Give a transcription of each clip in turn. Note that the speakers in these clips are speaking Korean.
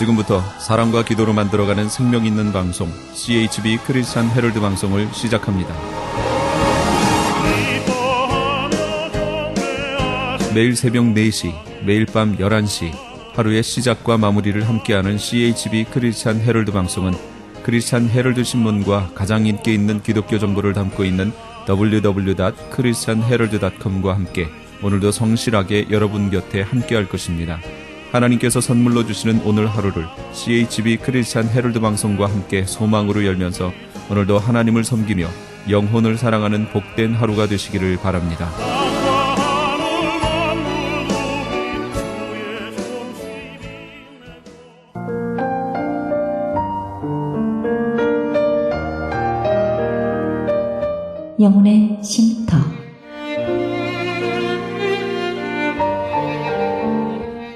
지금부터 사랑과 기도로 만들어가는 생명 있는 방송 CHB 크리스찬 헤럴드 방송을 시작합니다. 매일 새벽 4시, 매일 밤 11시 하루의 시작과 마무리를 함께하는 CHB 크리스찬 헤럴드 방송은 크리스찬 헤럴드 신문과 가장 인기 있는 기독교 정보를 담고 있는 www.christianherald.com과 함께 오늘도 성실하게 여러분 곁에 함께할 것입니다. 하나님께서 선물로 주시는 오늘 하루를 CHB 크리스찬 헤럴드 방송과 함께 소망으로 열면서 오늘도 하나님을 섬기며 영혼을 사랑하는 복된 하루가 되시기를 바랍니다. 영혼의 쉼터.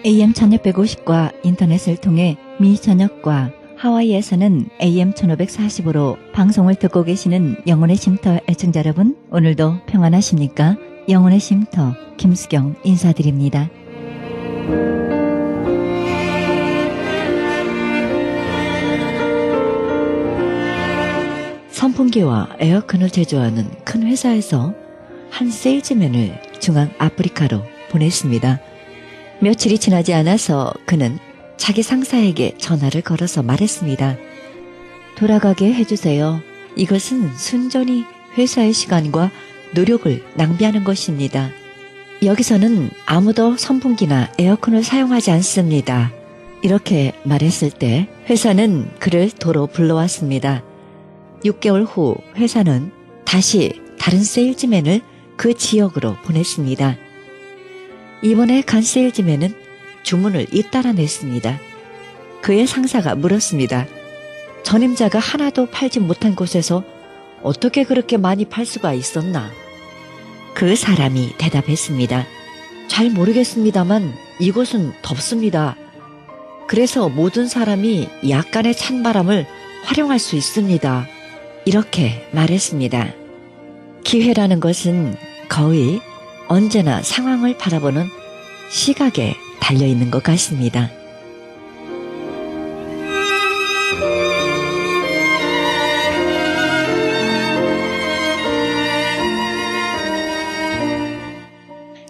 AM 1650과 인터넷을 통해 미 전역과 하와이에서는 AM 1540으로 방송을 듣고 계시는 영혼의 쉼터 애청자 여러분, 오늘도 평안하십니까? 영혼의 쉼터 김수경 인사드립니다. 선풍기와 에어컨을 제조하는 큰 회사에서 한 세일즈맨을 중앙 아프리카로 보냈습니다. 며칠이 지나지 않아서 그는 자기 상사에게 전화를 걸어서 말했습니다. 돌아가게 해주세요. 이것은 순전히 회사의 시간과 노력을 낭비하는 것입니다. 여기서는 아무도 선풍기나 에어컨을 사용하지 않습니다. 이렇게 말했을 때 회사는 그를 도로 불러왔습니다. 6개월 후 회사는 다시 다른 세일즈맨을 그 지역으로 보냈습니다. 이번에 간 세일즈맨은 주문을 잇따라 냈습니다. 그의 상사가 물었습니다. 전임자가 하나도 팔지 못한 곳에서 어떻게 그렇게 많이 팔 수가 있었나? 그 사람이 대답했습니다. 잘 모르겠습니다만 이곳은 덥습니다. 그래서 모든 사람이 약간의 찬바람을 활용할 수 있습니다. 이렇게 말했습니다. 기회라는 것은 거의 언제나 상황을 바라보는 시각에 달려있는 것 같습니다.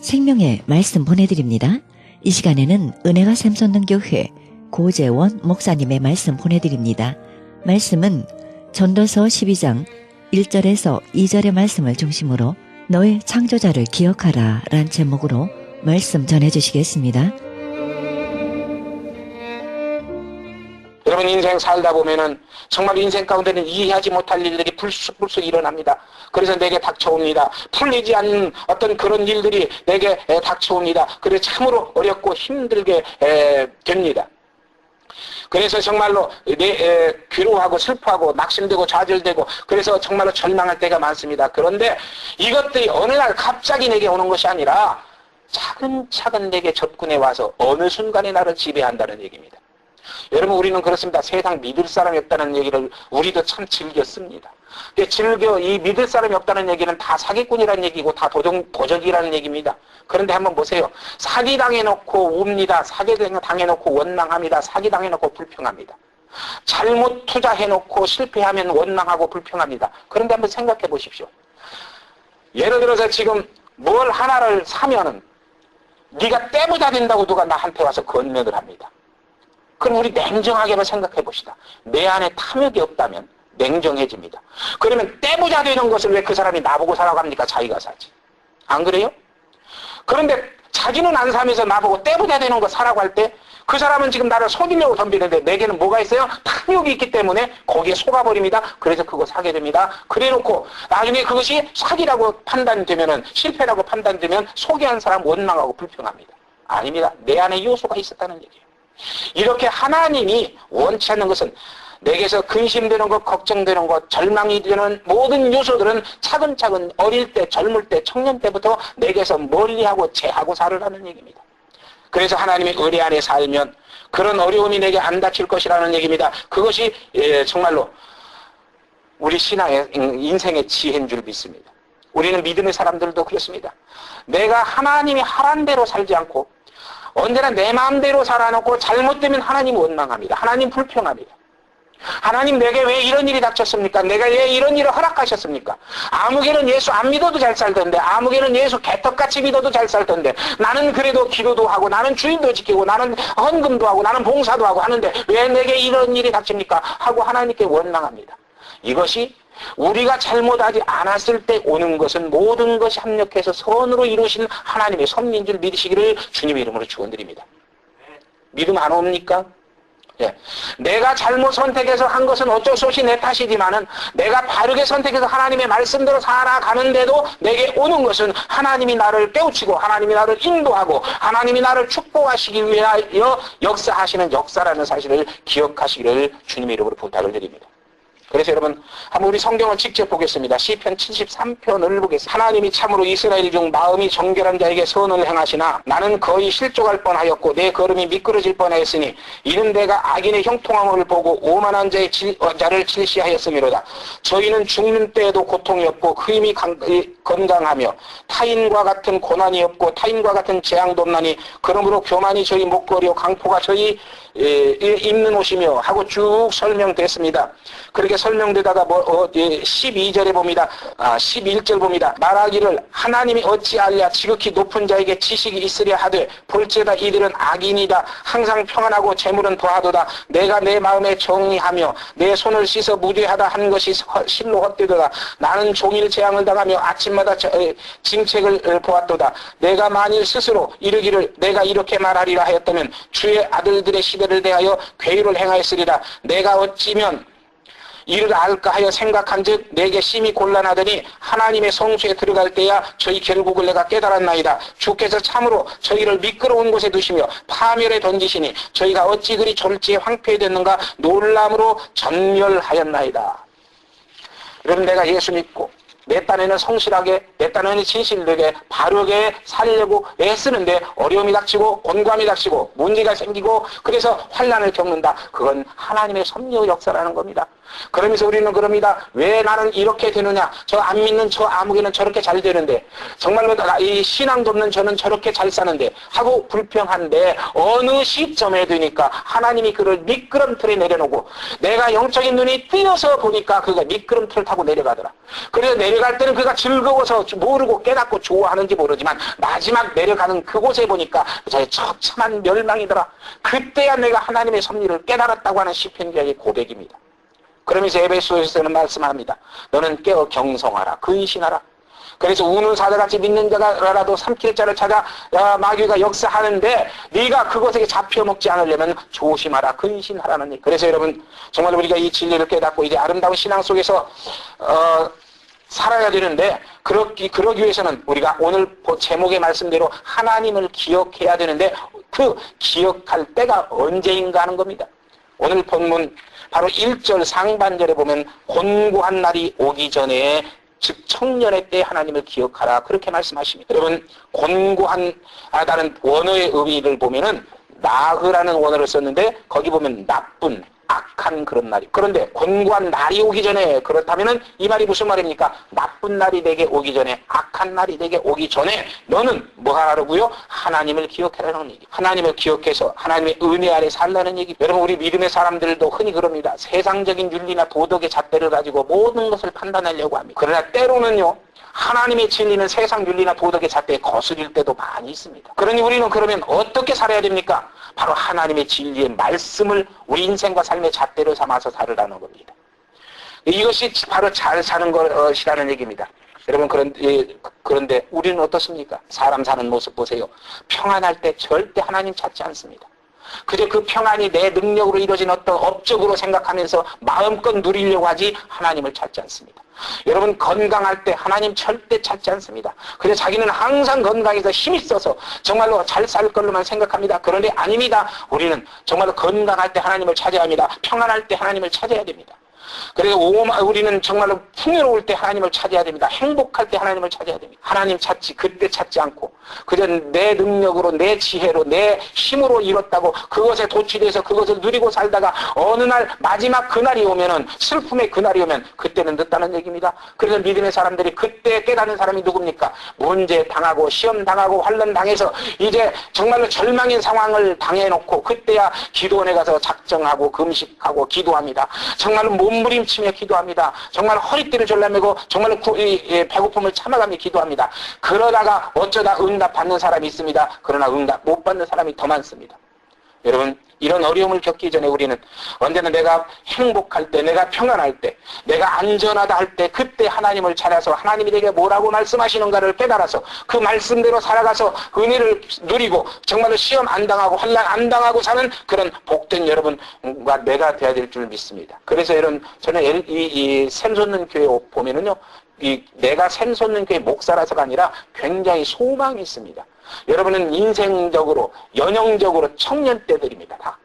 생명의 말씀 보내드립니다. 이 시간에는 은혜가 샘솟는 교회 고재원 목사님의 말씀 보내드립니다. 말씀은 전도서 12장 1절에서 2절의 말씀을 중심으로 너의 창조자를 기억하라 란 제목으로 말씀 전해주시겠습니다. 여러분, 인생 살다 보면은 정말 인생 가운데는 이해하지 못할 일들이 불쑥불쑥 일어납니다. 그래서 내게 닥쳐옵니다. 풀리지 않는 어떤 그런 일들이 내게 닥쳐옵니다. 그래서 참으로 어렵고 힘들게 됩니다. 그래서 정말로 괴로워하고 슬퍼하고 낙심되고 좌절되고 그래서 정말로 절망할 때가 많습니다. 그런데 이것들이 어느 날 갑자기 내게 오는 것이 아니라 차근차근 내게 접근해 와서 어느 순간에 나를 지배한다는 얘기입니다. 여러분, 우리는 그렇습니다. 세상 믿을 사람이 없다는 얘기를 우리도 참 즐겼습니다. 즐겨 이 믿을 사람이 없다는 얘기는 다 사기꾼이라는 얘기고 다 도적이라는 얘기입니다. 그런데 한번 보세요. 사기당해놓고 웁니다. 사기당해놓고 원망합니다. 사기당해놓고 불평합니다. 잘못 투자해놓고 실패하면 원망하고 불평합니다. 그런데 한번 생각해 보십시오. 예를 들어서 지금 뭘 하나를 사면은 네가 떼부자 된다고 누가 나한테 와서 건면을 합니다. 그럼 우리 냉정하게 한번 생각해 봅시다. 내 안에 탐욕이 없다면 냉정해집니다. 그러면 떼부자 되는 것을 왜 그 사람이 나보고 사라고 합니까? 자기가 사지. 안 그래요? 그런데 자기는 안 사면서 나보고 떼부자 되는 거 사라고 할 때 그 사람은 지금 나를 속이려고 덤비는데 내게는 뭐가 있어요? 탐욕이 있기 때문에 거기에 속아버립니다. 그래서 그거 사게 됩니다. 그래놓고 나중에 그것이 사기라고 판단되면은 실패라고 판단되면 속이한 사람 원망하고 불평합니다. 아닙니다. 내 안에 요소가 있었다는 얘기예요. 이렇게 하나님이 원치 않는 것은 내게서 근심되는 것, 걱정되는 것, 절망이 되는 모든 요소들은 차근차근 어릴 때, 젊을 때, 청년 때부터 내게서 멀리하고 제하고 살으라는 얘기입니다. 그래서 하나님이 의뢰 안에 살면 그런 어려움이 내게 안 닥칠 것이라는 얘기입니다. 그것이 정말로 우리 신앙의 인생의 지혜인 줄 믿습니다. 우리는 믿음의 사람들도 그렇습니다. 내가 하나님이 하란 대로 살지 않고 언제나 내 마음대로 살아놓고 잘못되면 하나님 원망합니다. 하나님 불평합니다. 하나님 내게 왜 이런 일이 닥쳤습니까? 내가 왜 이런 일을 허락하셨습니까? 아무개는 예수 안 믿어도 잘 살던데, 아무개는 예수 개떡같이 믿어도 잘 살던데, 나는 그래도 기도도 하고 나는 주인도 지키고 나는 헌금도 하고 나는 봉사도 하고 하는데 왜 내게 이런 일이 닥칩니까? 하고 하나님께 원망합니다. 이것이 우리가 잘못하지 않았을 때 오는 것은 모든 것이 합력해서 선으로 이루신 하나님의 섭리인 줄 믿으시기를 주님의 이름으로 축원드립니다. 믿음 안 옵니까? 예. 내가 잘못 선택해서 한 것은 어쩔 수 없이 내 탓이지만은 내가 바르게 선택해서 하나님의 말씀대로 살아가는데도 내게 오는 것은 하나님이 나를 깨우치고 하나님이 나를 인도하고 하나님이 나를 축복하시기 위하여 역사하시는 역사라는 사실을 기억하시기를 주님의 이름으로 부탁을 드립니다. 그래서 여러분 한번 우리 성경을 직접 보겠습니다. 시편 73편을 보겠습니다. 하나님이 참으로 이스라엘 중 마음이 정결한 자에게 선을 행하시나 나는 거의 실족할 뻔하였고 내 걸음이 미끄러질 뻔하였으니 이는 내가 악인의 형통함을 보고 오만한 자를 질시하였음이로다. 저희는 죽는 때에도 고통이 없고 그 힘이 건강하며 타인과 같은 고난이 없고 타인과 같은 재앙도 없나니 그러므로 교만이 저희 목걸이요 강포가 저희 입는 옷이며 하고 쭉 설명됐습니다. 그렇게 설명되다가 12절에 봅니다. 11절 봅니다. 말하기를 하나님이 어찌 알랴 지극히 높은 자에게 지식이 있으랴 하되 볼지어다 이들은 악인이다. 항상 평안하고 재물은 더하도다. 내가 내 마음에 정의하며 내 손을 씻어 무죄하다 한 것이 실로 헛되도다. 나는 종일 재앙을 당하며 아침마다 징책을 보았도다. 내가 만일 스스로 이르기를 내가 이렇게 말하리라 하였다면 주의 아들들의 시대를 대하여 괴유를 행하였으리라. 내가 어찌면 이를 알까 하여 생각한즉 내게 심히 곤란하더니 하나님의 성소에 들어갈 때야 저희 결국을 내가 깨달았나이다. 주께서 참으로 저희를 미끄러운 곳에 두시며 파멸에 던지시니 저희가 어찌 그리 졸지에 황폐해졌는가 놀람으로 전멸하였나이다. 여러분 내가 예수 믿고 내 딴에는 성실하게 내 딴에는 진실되게 바르게 살려고 애쓰는데 어려움이 닥치고 곤감이 닥치고 문제가 생기고 그래서 환난을 겪는다. 그건 하나님의 섭리의 역사라는 겁니다. 그러면서 우리는 그럽니다. 왜 나는 이렇게 되느냐. 저 안 믿는 저 아무개는 저렇게 잘 되는데 정말로 이 신앙도 없는 저는 저렇게 잘 사는데 하고 불평한데 어느 시점에 되니까 하나님이 그를 미끄럼틀에 내려놓고 내가 영적인 눈이 띄어서 보니까 그가 미끄럼틀을 타고 내려가더라. 그래서 내려갈 때는 그가 즐거워서 모르고 깨닫고 좋아하는지 모르지만 마지막 내려가는 그곳에 보니까 저의 처참한 멸망이더라. 그때야 내가 하나님의 섭리를 깨달았다고 하는 시편기의 고백입니다. 그러면서 에베소서에서는 말씀합니다. 너는 깨어 경성하라. 근신하라. 그래서 우는 사자같이 믿는 자라도 삼킬 자를 찾아 마귀가 역사하는데 네가 그것에게 잡혀먹지 않으려면 조심하라. 근신하라는 얘기. 그래서 여러분 정말 우리가 이 진리를 깨닫고 이제 아름다운 신앙 속에서 살아야 되는데 그러기 위해서는 우리가 오늘 제목의 말씀대로 하나님을 기억해야 되는데 그 기억할 때가 언제인가 하는 겁니다. 오늘 본문 바로 1절 상반절에 보면 곤고한 날이 오기 전에 즉 청년의 때 하나님을 기억하라 그렇게 말씀하십니다. 여러분 곤고하다는 원어의 의미를 보면은 나흐라는 원어를 썼는데 거기 보면 나쁜 악한 그런 날이. 그런데 곤고한 날이 오기 전에 그렇다면은 이 말이 무슨 말입니까? 나쁜 날이 내게 오기 전에 악한 날이 내게 오기 전에 너는 뭐 하라고요? 하나님을 기억해라는 얘기. 하나님을 기억해서 하나님의 은혜 아래 살라는 얘기. 여러분 우리 믿음의 사람들도 흔히 그럽니다. 세상적인 윤리나 도덕의 잣대를 가지고 모든 것을 판단하려고 합니다. 그러나 때로는요. 하나님의 진리는 세상 윤리나 도덕의 잣대에 거스릴 때도 많이 있습니다. 그러니 우리는 그러면 어떻게 살아야 됩니까? 바로 하나님의 진리의 말씀을 우리 인생과 삶의 잣대로 삼아서 살으라는 겁니다. 이것이 바로 잘 사는 것이라는 얘기입니다. 여러분 그런데 우리는 어떻습니까? 사람 사는 모습 보세요. 평안할 때 절대 하나님 찾지 않습니다. 그저 그 평안이 내 능력으로 이루어진 어떤 업적으로 생각하면서 마음껏 누리려고 하지 하나님을 찾지 않습니다. 여러분 건강할 때 하나님 절대 찾지 않습니다. 그래서 자기는 항상 건강해서 힘이 있어서 정말로 잘 살 걸로만 생각합니다. 그런데 아닙니다. 우리는 정말로 건강할 때 하나님을 찾아야 합니다. 평안할 때 하나님을 찾아야 됩니다. 그래서 우리는 정말로 풍요로울 때 하나님을 찾아야 됩니다. 행복할 때 하나님을 찾아야 됩니다. 하나님 찾지 그때 찾지 않고 그저 내 능력으로 내 지혜로 내 힘으로 이뤘다고 그것에 도취돼서 그것을 누리고 살다가 어느 날 마지막 그날이 오면은 슬픔의 그날이 오면 그때는 늦다는 얘기입니다. 그래서 믿음의 사람들이 그때 깨닫는 사람이 누굽니까? 문제 당하고 시험 당하고 환난 당해서 이제 정말로 절망인 상황을 당해놓고 그때야 기도원에 가서 작정하고 금식하고 기도합니다. 정말로 몸부림치며 기도합니다. 정말 허리띠를 졸라매고 정말로 배고픔을 참아가며 기도합니다. 그러다가 어쩌다 응답 받는 사람이 있습니다. 그러나 응답 못 받는 사람이 더 많습니다. 여러분, 이런 어려움을 겪기 전에 우리는 언제나 내가 행복할 때, 내가 평안할 때, 내가 안전하다 할 때 그때 하나님을 찾아서 하나님이 내게 뭐라고 말씀하시는가를 깨달아서 그 말씀대로 살아가서 은혜를 누리고 정말로 시험 안 당하고 환난 안 당하고 사는 그런 복된 여러분과 내가 되어야 될 줄 믿습니다. 그래서 여러분, 저는 이 샘솟는 교회 보면은요, 내가 샘솟는 교회 목사라서가 아니라 굉장히 소망이 있습니다. 여러분은 인생적으로 연영적으로 청년 때들입니다. 다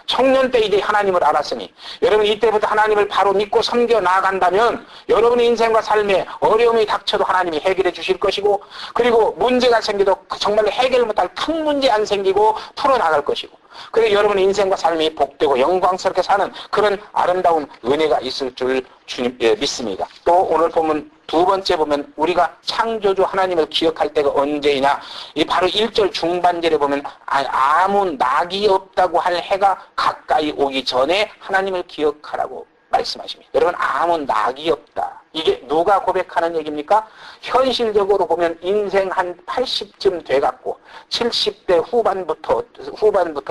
청년 때 이제 하나님을 알았으니 여러분 이때부터 하나님을 바로 믿고 섬겨 나아간다면 여러분의 인생과 삶에 어려움이 닥쳐도 하나님이 해결해 주실 것이고, 그리고 문제가 생겨도 정말로 해결 못할 큰 문제 안 생기고 풀어나갈 것이고, 그래서 여러분의 인생과 삶이 복되고 영광스럽게 사는 그런 아름다운 은혜가 있을 줄 주님 믿습니다. 또 오늘 보면 두 번째 보면 우리가 창조주 하나님을 기억할 때가 언제이냐, 이 바로 1절 중반절에 보면 아무 낙이 없다고 할 해가 가까이 오기 전에 하나님을 기억하라고 말씀하십니다. 여러분, 아무 낙이 없다. 이게 누가 고백하는 얘기입니까? 현실적으로 보면 인생 한 80쯤 돼갖고 70대 후반부터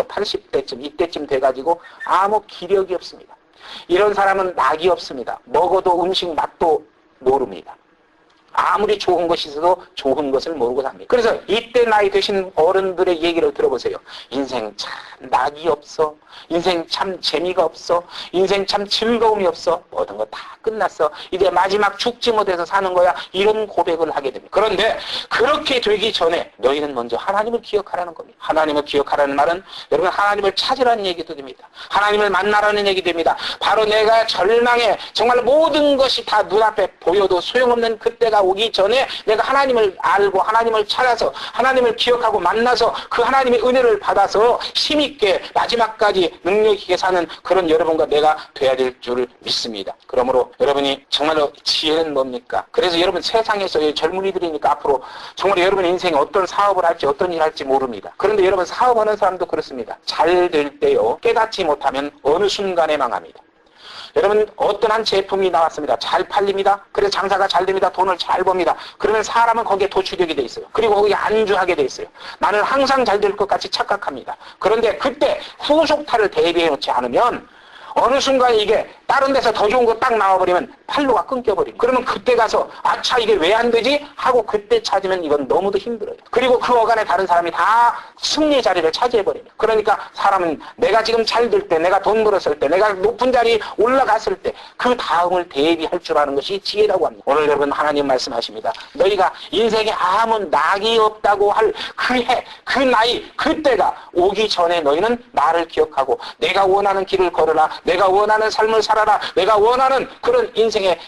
80대쯤 이때쯤 돼가지고 아무 기력이 없습니다. 이런 사람은 낙이 없습니다. 먹어도 음식 맛도 모릅니다. 아무리 좋은 것이 있어도 좋은 것을 모르고 삽니다. 그래서 이때 나이 드신 어른들의 얘기를 들어보세요. 인생 참 낙이 없어. 인생 참 재미가 없어. 인생 참 즐거움이 없어. 모든 거 다 끝났어. 이제 마지막 죽지 못해서 사는 거야. 이런 고백을 하게 됩니다. 그런데 그렇게 되기 전에 너희는 먼저 하나님을 기억하라는 겁니다. 하나님을 기억하라는 말은 여러분 하나님을 찾으라는 얘기도 됩니다. 하나님을 만나라는 얘기 됩니다. 바로 내가 절망에 정말 모든 것이 다 눈앞에 보여도 소용없는 그때가 오기 전에 내가 하나님을 알고 하나님을 찾아서 하나님을 기억하고 만나서 그 하나님의 은혜를 받아서 힘있게 마지막까지 능력 있게 사는 그런 여러분과 내가 돼야 될 줄 믿습니다. 그러므로 여러분이 정말로 지혜는 뭡니까? 그래서 여러분 세상에서 젊은이들이니까 앞으로 정말 여러분 인생에 어떤 사업을 할지 어떤 일을 할지 모릅니다. 그런데 여러분 사업하는 사람도 그렇습니다. 잘 될 때요, 깨닫지 못하면 어느 순간에 망합니다. 여러분 어떤 한 제품이 나왔습니다. 잘 팔립니다. 그래서 장사가 잘 됩니다. 돈을 잘 법니다. 그러면 사람은 거기에 도취되게 돼 있어요. 그리고 거기에 안주하게 돼 있어요. 나는 항상 잘 될 것 같이 착각합니다. 그런데 그때 후속타를 대비해 놓지 않으면 어느 순간에 이게 다른 데서 더 좋은 거 딱 나와버리면 팔로가 끊겨버립니다. 그러면 그때 가서 아차 이게 왜 안 되지? 하고 그때 찾으면 이건 너무도 힘들어요. 그리고 그 어간에 다른 사람이 다 승리 자리를 차지해버립니다. 그러니까 사람은 내가 지금 잘 될 때, 내가 돈 벌었을 때, 내가 높은 자리에 올라갔을 때 그 다음을 대비할 줄 아는 것이 지혜라고 합니다. 오늘 여러분 하나님 말씀하십니다. 너희가 인생에 아무 낙이 없다고 할 그 해, 그 나이, 그때가 오기 전에 너희는 나를 기억하고 내가 원하는 길을 걸으라, 내가 원하는 삶을 살아라, 내가 원하는 그런 인생의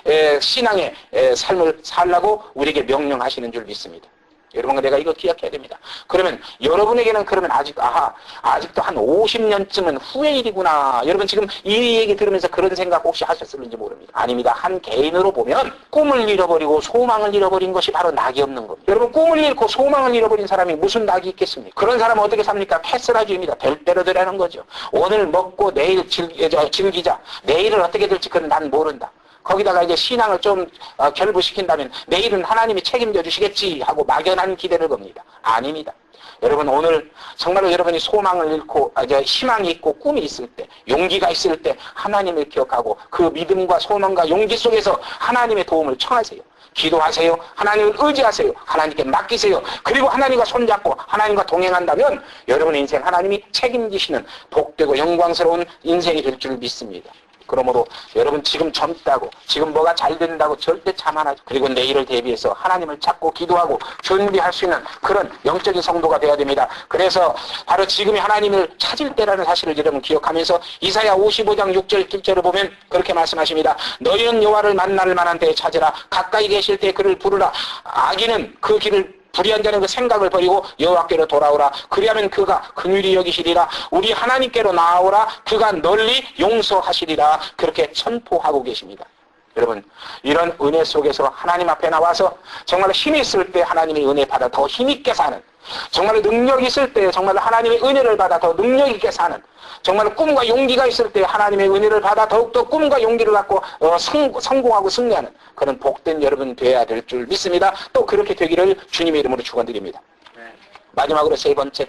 신앙의 삶을 살라고 우리에게 명령하시는 줄 믿습니다. 여러분과 내가 이거 기억해야 됩니다. 그러면 여러분에게는 그러면 아직도 한 50년쯤은 후의 일이구나. 여러분 지금 이 얘기 들으면서 그런 생각 혹시 하셨을지 모릅니다. 아닙니다. 한 개인으로 보면 꿈을 잃어버리고 소망을 잃어버린 것이 바로 낙이 없는 겁니다. 여러분 꿈을 잃고 소망을 잃어버린 사람이 무슨 낙이 있겠습니까? 그런 사람은 어떻게 삽니까? 패스라주의입니다. 될 대로 되라는 거죠. 오늘 먹고 내일 즐기자. 내일은 어떻게 될지 그건 난 모른다. 거기다가 이제 신앙을 좀 결부시킨다면 내일은 하나님이 책임져 주시겠지 하고 막연한 기대를 겁니다. 아닙니다. 여러분 오늘 정말로 여러분이 소망을 잃고 희망이 있고 꿈이 있을 때, 용기가 있을 때 하나님을 기억하고 그 믿음과 소망과 용기 속에서 하나님의 도움을 청하세요. 기도하세요. 하나님을 의지하세요. 하나님께 맡기세요. 그리고 하나님과 손잡고 하나님과 동행한다면 여러분의 인생 하나님이 책임지시는 복되고 영광스러운 인생이 될 줄 믿습니다. 그러므로 여러분 지금 젊다고 지금 뭐가 잘 된다고 절대 자만하죠. 그리고 내일을 대비해서 하나님을 찾고 기도하고 준비할 수 있는 그런 영적인 성도가 되어야 됩니다. 그래서 바로 지금이 하나님을 찾을 때라는 사실을 여러분 기억하면서 이사야 55장 6절 7절을 보면 그렇게 말씀하십니다. 너희는 여호와를 만날 만한 때에 찾으라. 가까이 계실 때 그를 부르라. 악인은 그 길을 불의한 자는 그 생각을 버리고 여호와께로 돌아오라. 그리하면 그가 긍휼히 여기시리라. 우리 하나님께로 나아오라. 그가 널리 용서하시리라. 그렇게 선포하고 계십니다. 여러분 이런 은혜 속에서 하나님 앞에 나와서 정말 힘이 있을 때 하나님의 은혜 받아 더 힘있게 사는, 정말 능력이 있을 때 정말 하나님의 은혜를 받아 더 능력 있게 사는, 정말 꿈과 용기가 있을 때 하나님의 은혜를 받아 더욱더 꿈과 용기를 갖고 성공하고 승리하는 그런 복된 여러분 되어야 될 줄 믿습니다. 또 그렇게 되기를 주님의 이름으로 축원드립니다. 마지막으로 세 번째,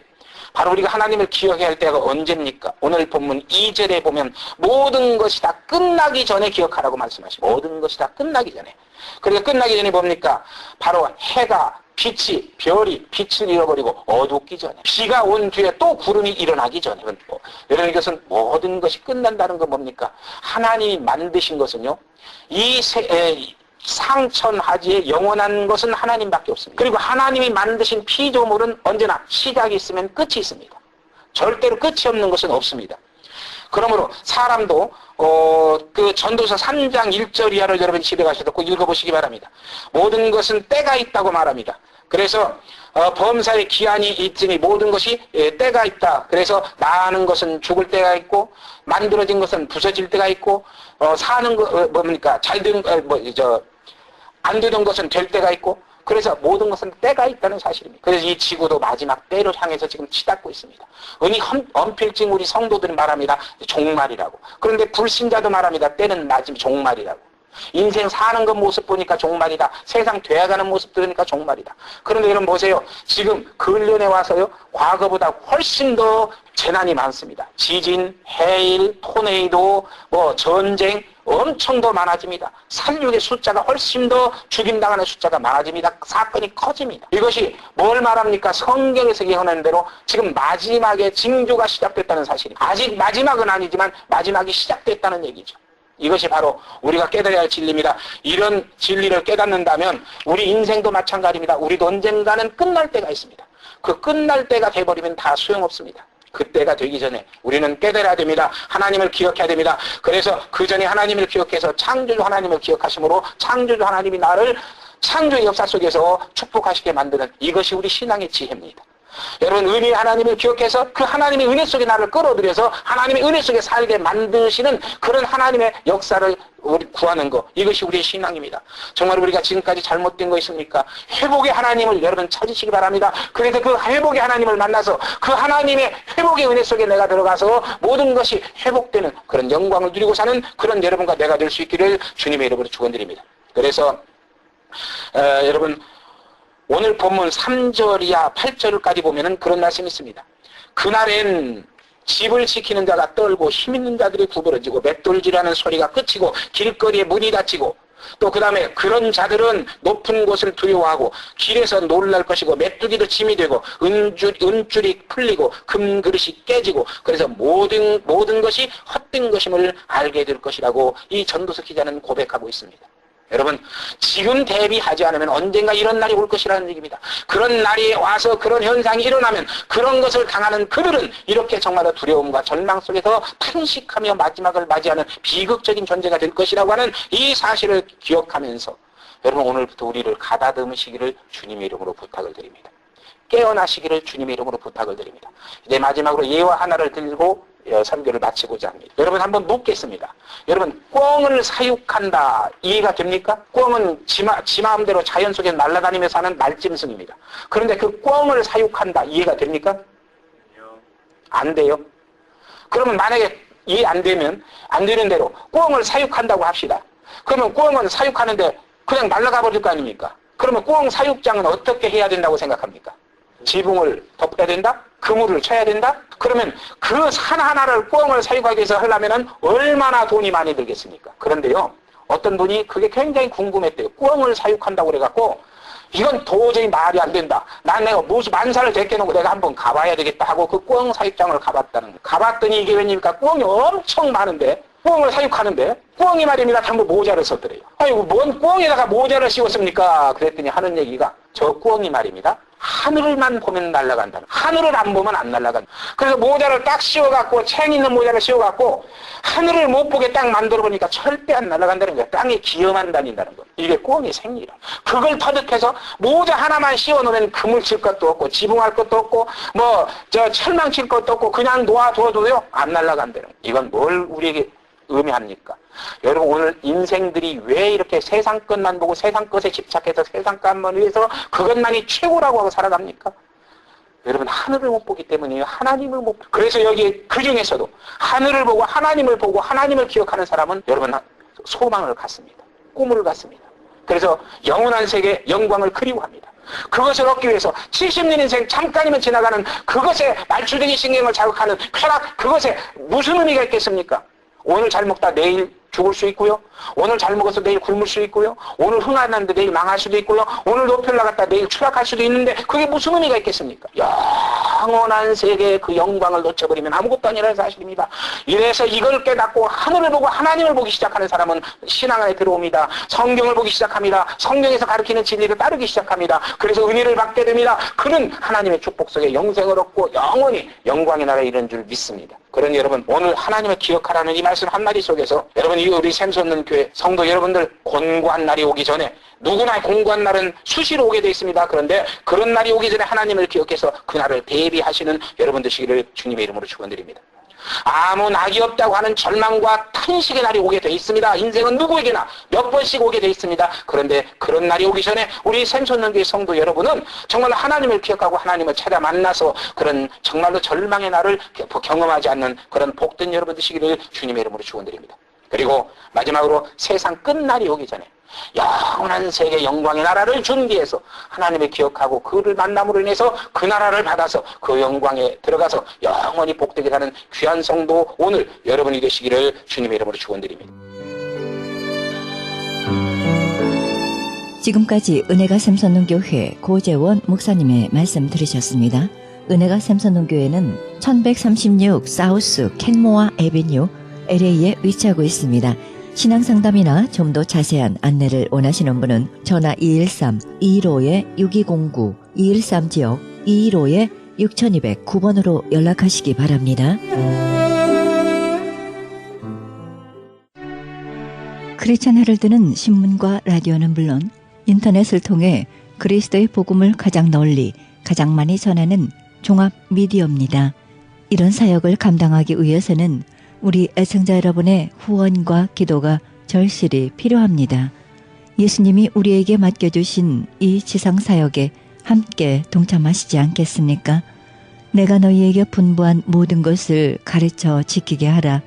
바로 우리가 하나님을 기억해야 할 때가 언제입니까? 오늘 본문 2절에 보면 모든 것이 다 끝나기 전에 기억하라고 말씀하십니다. 모든 것이 다 끝나기 전에. 그러니까 끝나기 전에 뭡니까? 바로 해가 빛이, 별이 빛을 잃어버리고 어둡기 전에, 비가 온 뒤에 또 구름이 일어나기 전에. 여러분 이것은 모든 것이 끝난다는 건 뭡니까? 하나님이 만드신 것은요, 상천하지에 영원한 것은 하나님밖에 없습니다. 그리고 하나님이 만드신 피조물은 언제나 시작이 있으면 끝이 있습니다. 절대로 끝이 없는 것은 없습니다. 그러므로 사람도 그 전도서 3장 1절 이하를 여러분 집에 가셔서 꼭 읽어보시기 바랍니다. 모든 것은 때가 있다고 말합니다. 그래서 범사의 기한이 있으니 모든 것이 때가 있다. 그래서 나는 것은 죽을 때가 있고 만들어진 것은 부서질 때가 있고 사는 거 뭡니까? 안 되던 것은 될 때가 있고, 그래서 모든 것은 때가 있다는 사실입니다. 그래서 이 지구도 마지막 때를 향해서 지금 치닫고 있습니다. 은희 언필증 우리 성도들이 말합니다. 종말이라고. 그런데 불신자도 말합니다. 때는 마지막 종말이라고. 인생 사는 것 모습 보니까 종말이다. 세상 되어가는 모습 들으니까 종말이다. 그런데 여러분 보세요. 지금 근련에 와서요, 과거보다 훨씬 더 재난이 많습니다. 지진, 해일, 토네이도, 전쟁 엄청 더 많아집니다. 살육의 숫자가 훨씬 더 죽임당하는 숫자가 많아집니다. 사건이 커집니다. 이것이 뭘 말합니까? 성경에서 예언하는 대로 지금 마지막에 징조가 시작됐다는 사실입니다. 아직 마지막은 아니지만 마지막이 시작됐다는 얘기죠. 이것이 바로 우리가 깨달아야 할 진리입니다. 이런 진리를 깨닫는다면 우리 인생도 마찬가지입니다. 우리도 언젠가는 끝날 때가 있습니다. 그 끝날 때가 돼버리면 다 소용없습니다. 그때가 되기 전에 우리는 깨달아야 됩니다. 하나님을 기억해야 됩니다. 그래서 그 전에 하나님을 기억해서 창조주 하나님을 기억하심으로 창조주 하나님이 나를 창조의 역사 속에서 축복하시게 만드는, 이것이 우리 신앙의 지혜입니다. 여러분 의미의 하나님을 기억해서 그 하나님의 은혜 속에 나를 끌어들여서 하나님의 은혜 속에 살게 만드시는 그런 하나님의 역사를 우리 구하는 것, 이것이 우리의 신앙입니다. 정말 우리가 지금까지 잘못된 거 있습니까? 회복의 하나님을 여러분 찾으시기 바랍니다. 그래서 그 회복의 하나님을 만나서 그 하나님의 회복의 은혜 속에 내가 들어가서 모든 것이 회복되는 그런 영광을 누리고 사는 그런 여러분과 내가 될 수 있기를 주님의 이름으로 축원드립니다. 그래서 여러분 오늘 본문 3절이야 8절까지 보면은 그런 말씀이 있습니다. 그날엔 집을 지키는 자가 떨고 힘있는 자들이 구부러지고 맷돌질하는 소리가 그치고 길거리에 문이 닫히고, 또 그 다음에 그런 자들은 높은 곳을 두려워하고 길에서 놀랄 것이고 메뚜기도 짐이 되고 은줄이 풀리고 금그릇이 깨지고, 그래서 모든 것이 헛된 것임을 알게 될 것이라고 이 전도서 기자는 고백하고 있습니다. 여러분 지금 대비하지 않으면 언젠가 이런 날이 올 것이라는 얘기입니다. 그런 날이 와서 그런 현상이 일어나면 그런 것을 당하는 그들은 이렇게 정말로 두려움과 절망 속에서 탄식하며 마지막을 맞이하는 비극적인 존재가 될 것이라고 하는 이 사실을 기억하면서 여러분 오늘부터 우리를 가다듬으시기를 주님의 이름으로 부탁을 드립니다. 깨어나시기를 주님의 이름으로 부탁을 드립니다. 이제 마지막으로 예화 하나를 들고 설교를 마치고자 합니다. 여러분 한번 묻겠습니다. 여러분 꿩을 사육한다 이해가 됩니까? 꿩은 지 마음대로 자연 속에 날아다니면서 하는 날짐승입니다. 그런데 그 꿩을 사육한다 이해가 됩니까? 안 돼요. 그러면 만약에 이해 안 되면 안 되는 대로 꿩을 사육한다고 합시다. 그러면 꿩은 사육하는데 그냥 날아가 버릴 거 아닙니까? 그러면 꿩 사육장은 어떻게 해야 된다고 생각합니까? 지붕을 덮어야 된다? 그물을 쳐야 된다? 그러면 그 산 하나를 꿩을 사육하기 위해서 하려면 얼마나 돈이 많이 들겠습니까? 그런데요, 어떤 분이 그게 굉장히 궁금했대요. 꿩을 사육한다고 그래갖고 이건 도저히 말이 안 된다. 내가 무슨 만사를 제껴놓고 내가 한번 가봐야 되겠다 하고 그 꿩 사육장을 가봤다는 거예요. 가봤더니 이게 웬입니까? 꿩이 엄청 많은데 꾸엉을 사육하는데 꾸엉이 말입니다. 전부 모자를 썼더래요. 아이고 뭔 꾸엉에다가 모자를 씌웠습니까? 그랬더니 하는 얘기가 저 꾸엉이 말입니다. 하늘만 보면 날아간다는, 하늘을 안 보면 안 날아간다. 그래서 모자를 딱 씌워갖고, 챙 있는 모자를 씌워갖고 하늘을 못 보게 딱 만들어 보니까 절대 안 날아간다는 거야. 땅에 기어만 다닌다는 거야. 이게 꾸엉이 생리라. 그걸 터득해서 모자 하나만 씌워놓으면 그물 칠 것도 없고 지붕할 것도 없고 뭐 저 철망 칠 것도 없고 그냥 놓아둬도요 안 날아간다는 거야. 이건 뭘 우리에게 의미합니까? 여러분 오늘 인생들이 왜 이렇게 세상 것만 보고 세상 것에 집착해서 세상 것만 위해서 그것만이 최고라고 하고 살아갑니까? 여러분 하늘을 못 보기 때문이에요. 하나님을 못 보고. 그래서 여기 그 중에서도 하늘을 보고 하나님을 기억하는 사람은 여러분 소망을 갖습니다. 꿈을 갖습니다. 그래서 영원한 세계 영광을 그리워합니다. 그것을 얻기 위해서 70년 인생 잠깐이면 지나가는 그것에 말초되기 신경을 자극하는 쾌락, 그것에 무슨 의미가 있겠습니까? 오늘 잘 먹다 내일 죽을 수 있고요. 오늘 잘 먹어서 내일 굶을 수 있고요. 오늘 흥하는데 내일 망할 수도 있고요. 오늘 높이 올라갔다 내일 추락할 수도 있는데 그게 무슨 의미가 있겠습니까? 영원한 세계의 그 영광을 놓쳐버리면 아무것도 아니라는 사실입니다. 이래서 이걸 깨닫고 하늘을 보고 하나님을 보기 시작하는 사람은 신앙 안에 들어옵니다. 성경을 보기 시작합니다. 성경에서 가르치는 진리를 따르기 시작합니다. 그래서 은혜를 받게 됩니다. 그는 하나님의 축복 속에 영생을 얻고 영원히 영광의 나라에 이르는 줄 믿습니다. 그러니 여러분 오늘 하나님을 기억하라는 이 말씀 한마디 속에서 여러분 이 우리 샘솟는 교회 성도 여러분들 곤고한 날이 오기 전에 누구나 곤고한 날은 수시로 오게 돼 있습니다. 그런데 그런 날이 오기 전에 하나님을 기억해서 그 날을 대비하시는 여러분 되시기를 주님의 이름으로 축원드립니다. 아무 낙이 없다고 하는 절망과 탄식의 날이 오게 돼 있습니다. 인생은 누구에게나 몇 번씩 오게 돼 있습니다. 그런데 그런 날이 오기 전에 우리 샘솟는교회 성도 여러분은 정말 하나님을 기억하고 하나님을 찾아 만나서 그런 정말로 절망의 날을 경험하지 않는 그런 복된 여러분 되시기를 주님의 이름으로 축원드립니다. 그리고 마지막으로 세상 끝날이 오기 전에 영원한 세계 영광의 나라를 준비해서 하나님을 기억하고 그를 만남으로 인해서 그 나라를 받아서 그 영광에 들어가서 영원히 복되게 가는 귀한 성도 오늘 여러분이 되시기를 주님의 이름으로 축원드립니다. 지금까지 은혜가 샘솟는 교회 고재원 목사님의 말씀 들으셨습니다. 은혜가 샘솟는 교회는 1136 사우스 캔모아 애비뉴 LA에 위치하고 있습니다. 신앙상담이나 좀 더 자세한 안내를 원하시는 분은 전화 213-215-6209, 213지역 215-6209번으로 연락하시기 바랍니다. 크리스천 헤럴드는 신문과 라디오는 물론 인터넷을 통해 그리스도의 복음을 가장 널리, 가장 많이 전하는 종합 미디어입니다. 이런 사역을 감당하기 위해서는 우리 애청자 여러분의 후원과 기도가 절실히 필요합니다. 예수님이 우리에게 맡겨주신 이 지상사역에 함께 동참하시지 않겠습니까? 내가 너희에게 분부한 모든 것을 가르쳐 지키게 하라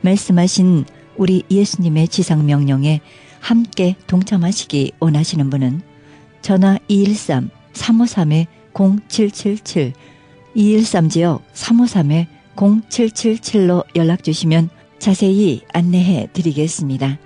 말씀하신 우리 예수님의 지상명령에 함께 동참하시기 원하시는 분은 전화 213-353-0777, 213지역 353-0777로 연락주시면 자세히 안내해 드리겠습니다.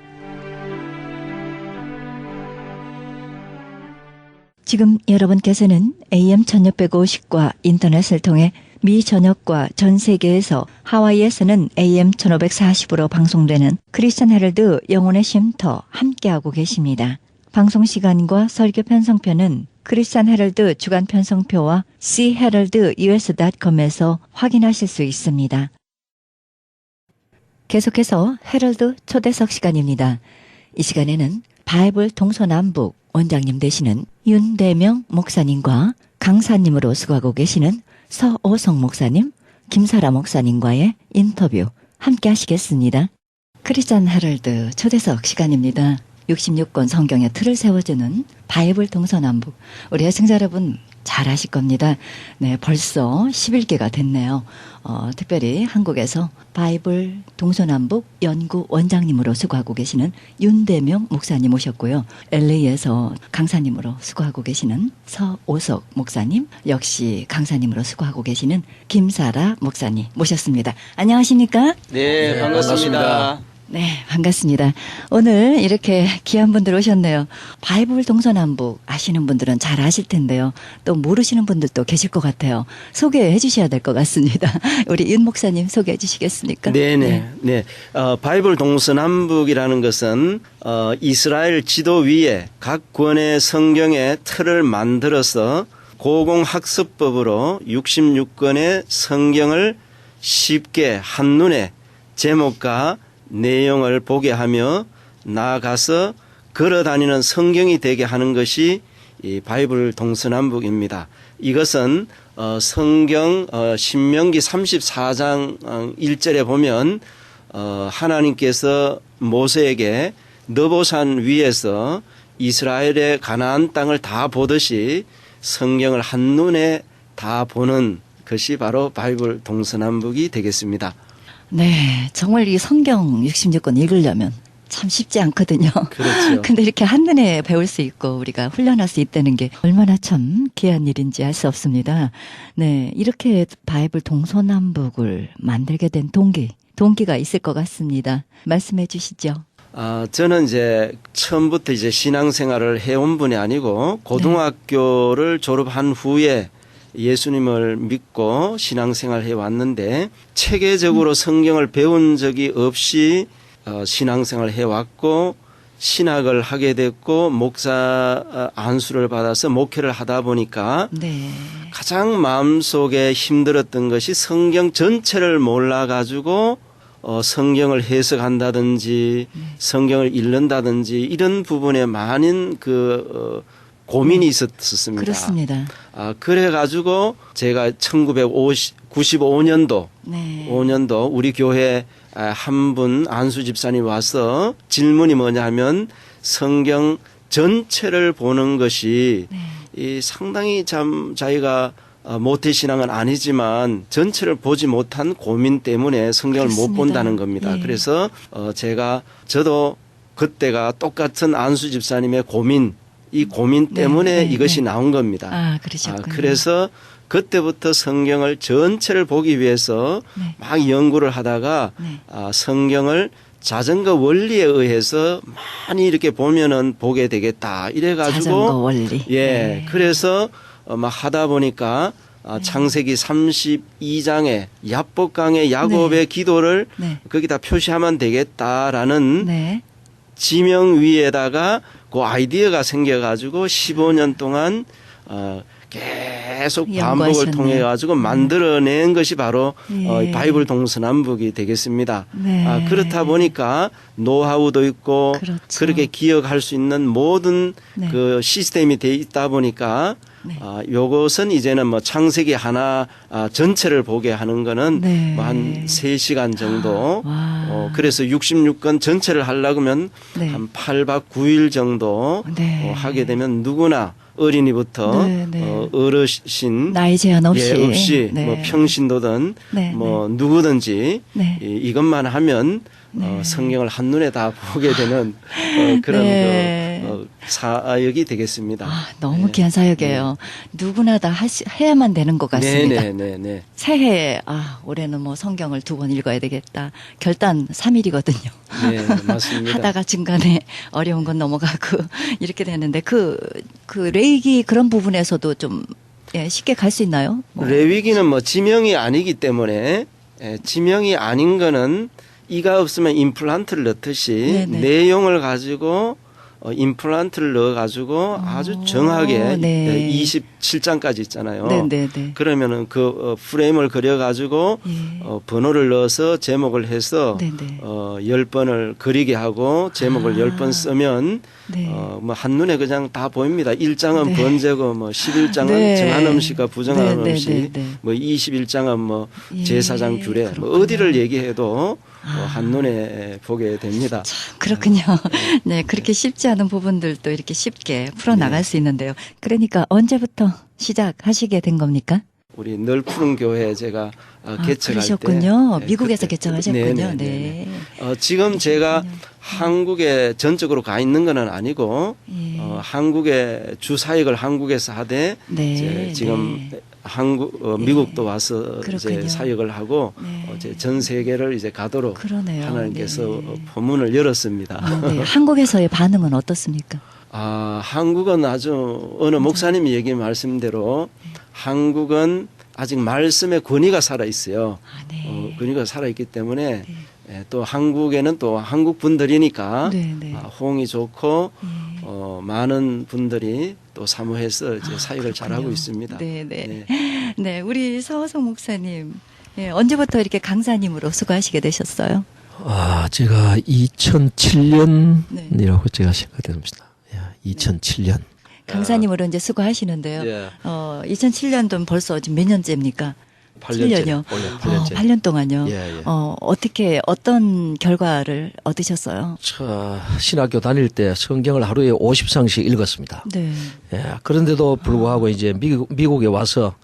지금 여러분께서는 AM 1650과 인터넷을 통해 미 전역과 전 세계에서 하와이에서는 AM 1540으로 방송되는 크리스천 헤럴드 영혼의 쉼터 함께하고 계십니다. 방송 시간과 설교 편성표는 크리스천 헤럴드 주간 편성표와 cheheraldus.com에서 확인하실 수 있습니다. 계속해서 헤럴드 초대석 시간입니다. 이 시간에는 바이블 동서남북 원장님 되시는 윤대명 목사님과 강사님으로 수고하고 계시는 서오성 목사님, 김사라 목사님과의 인터뷰 함께 하시겠습니다. 크리스천 헤럴드 초대석 시간입니다. 66권 성경의 틀을 세워주는 바이블 동서남북. 우리 애청자 여러분 잘 아실 겁니다. 네, 벌써 11개가 됐네요. 특별히 한국에서 바이블 동서남북 연구 원장님으로 수고하고 계시는 윤대명 목사님 모셨고요. LA에서 강사님으로 수고하고 계시는 서오석 목사님, 역시 강사님으로 수고하고 계시는 김사라 목사님 모셨습니다. 안녕하십니까? 네, 반갑습니다. 네, 반갑습니다. 오늘 이렇게 귀한 분들 오셨네요. 바이블 동서남북 아시는 분들은 잘 아실 텐데요. 또 모르시는 분들도 계실 것 같아요. 소개해 주셔야 될 것 같습니다. 우리 윤 목사님 소개해 주시겠습니까? 네네. 네. 바이블 동서남북이라는 것은 이스라엘 지도 위에 각 권의 성경의 틀을 만들어서 고공학습법으로 66권의 성경을 쉽게 한눈에 제목과 내용을 보게 하며 나아가서 걸어다니는 성경이 되게 하는 것이 이 바이블 동서남북입니다. 이것은 성경 신명기 34장 1절에 보면 하나님께서 모세에게 느보산 위에서 이스라엘의 가나안 땅을 다 보듯이 성경을 한눈에 다 보는 것이 바로 바이블 동서남북이 되겠습니다. 네, 정말 이 성경 66권 읽으려면 참 쉽지 않거든요. 그렇죠. 근데 이렇게 한눈에 배울 수 있고 우리가 훈련할 수 있다는 게 얼마나 참 귀한 일인지 알 수 없습니다. 네, 이렇게 바이블 동서남북을 만들게 된 동기가 있을 것 같습니다. 말씀해 주시죠. 저는 이제 처음부터 이제 신앙생활을 해온 분이 아니고 고등학교를 졸업한 후에 예수님을 믿고 신앙생활을 해왔는데 체계적으로 성경을 배운 적이 없이 신앙생활을 해왔고 신학을 하게 됐고 목사 안수를 받아서 목회를 하다 보니까 네. 가장 마음속에 힘들었던 것이 성경 전체를 몰라가지고 성경을 해석한다든지 성경을 읽는다든지 이런 부분에 많은 고민이 있었습니다. 그렇습니다. 그래가지고 제가 1995년도 네. 5년도 우리 교회 한 분 안수 집사님 와서 질문이 뭐냐면 성경 전체를 보는 것이 이 상당히 참 자기가 모태신앙은 아니지만 전체를 보지 못한 고민 때문에 성경을 그렇습니다. 못 본다는 겁니다. 예. 그래서 저도 그때가 똑같은 안수 집사님의 고민 이 고민 때문에 이것이 나온 겁니다. 그러셨군요. 그래서 그때부터 성경을 전체를 보기 위해서 막 연구를 하다가 성경을 자전거 원리에 의해서 많이 이렇게 보면은 보게 되겠다. 이래가지고 자전거 원리. 네. 그래서 막 하다 보니까 창세기 32장에 야복강의 야곱의 기도를 거기다 표시하면 되겠다라는 지명 위에다가 그 아이디어가 생겨가지고 15년 동안 계속 반복을 통해 가지고 만들어낸 것이 바로 바이블 동서남북이 되겠습니다. 그렇다 보니까 노하우도 있고 그렇죠. 그렇게 기억할 수 있는 모든 그 시스템이 돼 있다 보니까 요것은 이제는 뭐 창세기 하나 전체를 보게 하는 거는 뭐 한 3시간 정도 그래서 66권 전체를 하려고 하면 한 8박 9일 정도 하게 되면 누구나 어린이부터 어르신 나이 제한 없이 뭐 평신도든 뭐 누구든지 이것만 하면 성경을 한눈에 다 보게 되는 그런 사역이 되겠습니다. 너무 귀한 사역이에요. 누구나 다 해야만 되는 것 같습니다. 새해에 올해는 뭐 성경을 2번 읽어야 되겠다. 결단 3일이거든요. 네, 맞습니다. 하다가 중간에 어려운 건 넘어가고 이렇게 되는데 그 레위기 그런 부분에서도 좀 쉽게 갈 수 있나요? 레위기는 뭐 지명이 아니기 때문에 지명이 아닌 거는 이가 없으면 임플란트를 넣듯이 내용을 가지고 임플란트를 넣어가지고 아주 정확하게 27장까지 있잖아요. 그러면은 그 프레임을 그려가지고 번호를 넣어서 제목을 해서 10번을 그리게 하고 제목을 10번 쓰면 뭐 한눈에 그냥 다 보입니다. 1장은 번제고 뭐 11장은 정한 음식과 부정한 음식 뭐 21장은 뭐 제사장 규례 뭐 어디를 얘기해도 한눈에 보게 됩니다. 참, 그렇군요. 네, 그렇게 쉽지 않은 부분들도 이렇게 쉽게 풀어나갈 수 있는데요. 그러니까 언제부터 시작하시게 된 겁니까? 우리 널푸른 교회 제가 개척할 그러셨군요. 때. 미국에서 개척하셨군요. 지금 제가 한국에 전적으로 가 있는 건 아니고 예. 한국의 주 사역을 한국에서 하되 네, 이제 지금 네. 미국도 와서 그렇군요. 이제 사역을 하고 네. 이제 전 세계를 이제 가도록 그러네요. 하나님께서 네. 포문을 열었습니다. 네. 한국에서의 반응은 어떻습니까? 한국은 아주 어느 목사님이 얘기 말씀대로 한국은 아직 말씀의 권위가 살아 있어요. 네. 권위가 살아 있기 때문에 또 한국에는 또 한국 분들이니까 네, 네. 호응이 좋고 예. 많은 분들이 또 사모해서 이제 사역을 잘하고 그렇군요. 있습니다. 네, 네. 네. 네, 우리 서호성 목사님. 예, 언제부터 이렇게 강사님으로 수고하시게 되셨어요? 제가 2007년이라고 네. 제가 생각됩니다. 2007년. 강사님으로 이제 수고하시는데요. 예. 2007년도면 벌써 지금 몇 년째입니까? 8년째. 7년이요. 8년째. 8년 동안요. 예, 예. 어떤 결과를 얻으셨어요? 신학교 다닐 때 성경을 하루에 50상씩 읽었습니다. 네. 그런데도 불구하고 이제 미국에 와서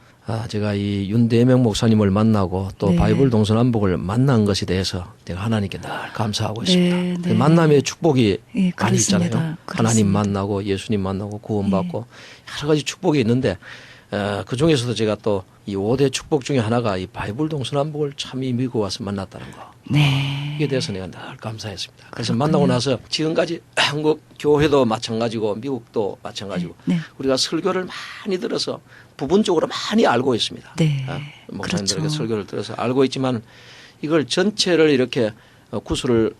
제가 이 윤대명 목사님을 만나고 또 네. 바이블 동서남북을 만난 것에 대해서 내가 하나님께 늘 감사하고 있습니다. 네, 그 네. 만남의 축복이 예, 많이 그렇습니다. 있잖아요. 그렇습니다. 하나님 만나고 예수님 만나고 구원받고 여러 가지 축복이 있는데 그 중에서도 제가 또 이 5대 축복 중에 하나가 이 바이블 동서남북을 참 이 미국 와서 만났다는 거. 네. 이에 대해서 내가 늘 감사했습니다. 그래서 그렇군요. 만나고 나서 지금까지 한국 교회도 마찬가지고 미국도 마찬가지고 네. 우리가 설교를 많이 들어서 부분적으로 많이 알고 있습니다. 네. 목사님들에게 그렇죠. 설교를 들어서 알고 있지만 이걸 전체를 이렇게 구슬을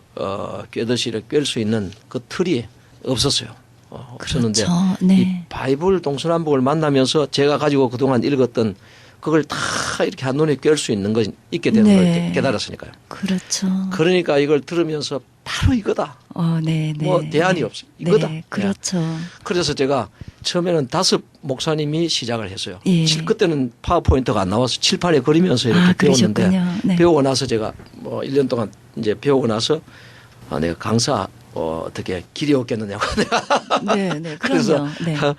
꿰듯이 이렇게 꿰 수 있는 그 틀이 없었어요. 없었는데 그렇죠. 네. 이 바이블 동서남북을 만나면서 제가 가지고 그동안 읽었던 그걸 다 이렇게 한눈에 꿰 수 있는 것 있게 되는 네. 걸 깨달았으니까요. 그렇죠. 그러니까 이걸 들으면서 바로 이거다. 네, 네. 뭐 대안이 없어. 이거다. 네, 그렇죠. 그래서 제가 처음에는 5 목사님이 시작을 했어요. 예. 그때는 파워포인트가 안 나와서 칠판에 그리면서 이렇게 배웠는데 그러셨군요. 네. 배우고 나서 제가 뭐 1년 동안 이제 배우고 나서 내가 강사 어떻게 길이 없겠느냐고 네, 네. 그래서 그럼요.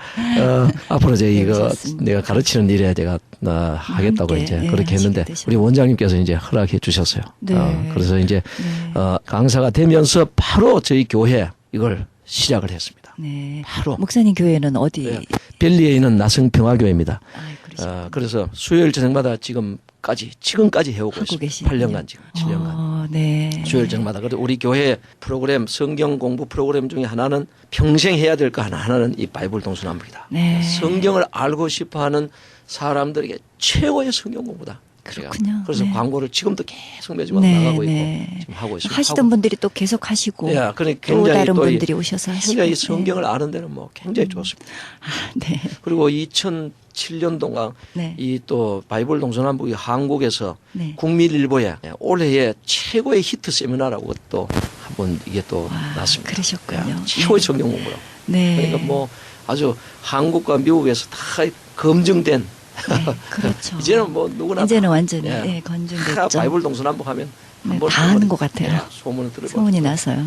네. 앞으로 제가 이거 배우셨습니다. 내가 가르치는 일에 제가 하겠다고 함께, 이제 예, 그렇게 했는데 하시게 우리 원장님께서 이제 허락해 주셨어요. 네. 그래서 이제 네. 강사가 되면서 바로 저희 교회 이걸 시작을 했습니다. 네. 바로 목사님 교회는 어디? 예, 벨리에 있는 나성평화교회입니다. 그러시군요. 그래서 수요일 저녁마다 지금까지 해오고 하고 있습니다. 계시군요. 8년간 지금 7년간. 네. 수요일 저녁마다. 그래서 우리 교회 프로그램 성경 공부 프로그램 중에 하나는 평생 해야 될 거 하나는 이 바이블 동서남북이다. 네. 성경을 알고 싶어하는 사람들에게 최고의 성경 공부다. 그렇군요. 그래서 네. 광고를 지금도 계속 매주마다 네, 나가고 있고 네. 지금 하고 있습니다. 하시던 분들이 또 계속 하시고 예, 그러니까 또 굉장히 다른 또 분들이 오셔서 하시고. 굉장히 성경을 아는 데는 뭐 굉장히 좋습니다. 네. 그리고 2007년 동안 네. 이 또 바이블 동서남북이 한국에서 네. 국민일보에 올해의 최고의 히트 세미나라고 또 한번 이게 또 와, 났습니다. 그러셨군요. 최고의 네. 성경 공부라고. 네. 그러니까 뭐 아주 한국과 미국에서 다 검증된 네, 그렇죠. 이제는 뭐 누구나 이제는 완전히 예. 네, 다 건중됐죠. 바이블 동서남북 하면 네, 한번 다 아는 것 같아요. 소문을 들어요. 소문이 나서요.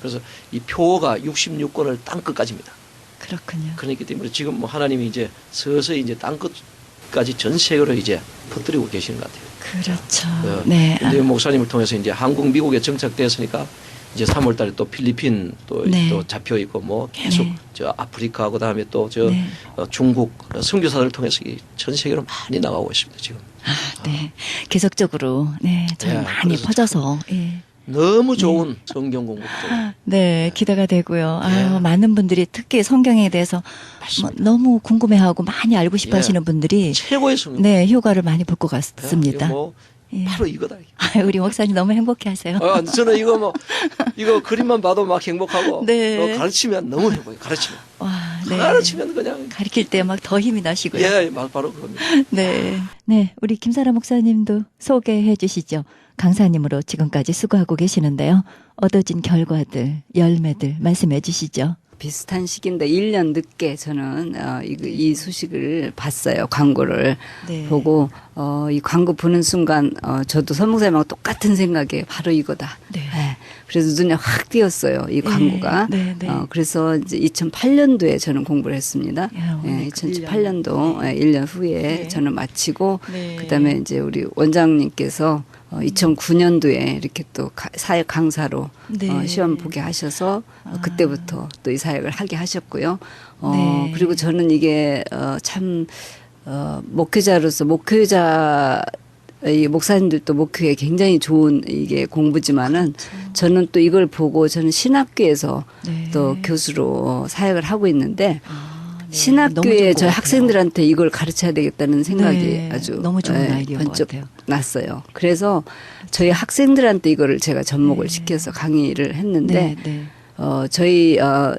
그래서 이 표가 66권을 땅 끝까지입니다. 그렇군요. 그렇기 때문에 지금 뭐 하나님이 이제 서서히 이제 땅 끝까지 전 세계로 이제 퍼뜨리고 계시는 것 같아요. 그렇죠. 네. 윤대현 목사님을 통해서 이제 한국, 미국에 정착되었으니까 이제 3월달에 또 필리핀 네. 또 잡혀 있고 뭐 계속 네. 저 아프리카 그다음에 또 저 네. 중국 선교사들 통해서 전 세계로 많이 나가고 있습니다 지금. 네. 계속적으로 네, 좀 예, 많이 그래서 퍼져서 예. 너무 좋은 성경 공부들. 네, 기대가 되고요. 예. 많은 분들이 특히 성경에 대해서 뭐 너무 궁금해하고 많이 알고 싶어 예. 하시는 분들이 최고의 성경. 네, 효과를 많이 볼 것 예, 같습니다. 이거 뭐 예. 바로 이거다. 우리 목사님 너무 행복해 하세요. 저는 이거 뭐 이거 그림만 봐도 막 행복하고 네. 가르치면 너무 행복해. 가르치면 와, 네. 가르치면 그냥 가르칠 때 막 더 힘이 나시고요. 예, 바로 그겁니다. 네. 네, 우리 김사라 목사님도 소개해 주시죠. 강사님으로 지금까지 수고하고 계시는데요. 얻어진 결과들, 열매들 말씀해 주시죠. 비슷한 시기인데 1년 늦게 저는 이 소식을 봤어요. 광고를 네. 보고 이 광고 보는 순간 저도 선목사님하고 똑같은 생각에 바로 이거다. 네. 그래서 눈에 확 띄었어요. 이 광고가. 네, 네. 그래서 이제 2008년도에 저는 공부를 했습니다. 야, 오늘 2008년도 1년 후에 네. 저는 마치고 네. 그다음에 이제 우리 원장님께서 2009년도에 이렇게 또 사역 강사로 네. 시험 보게 하셔서 그때부터 또 이 사역을 하게 하셨고요. 네. 그리고 저는 이게 참 목회자로서 이 목사님들도 목회에 굉장히 좋은 이게 공부지만은 저는 또 이걸 보고 저는 신학교에서 네. 또 교수로 사역을 하고 있는데 네. 너무 신학교에 좋은 것 저희 같아요. 학생들한테 이걸 가르쳐야 되겠다는 생각이 네. 아주 너무 좋은 아이디어인 것 번쩍 같아요. 났어요. 그래서 저희 학생들한테 이거를 제가 접목을 시켜서 강의를 했는데 네.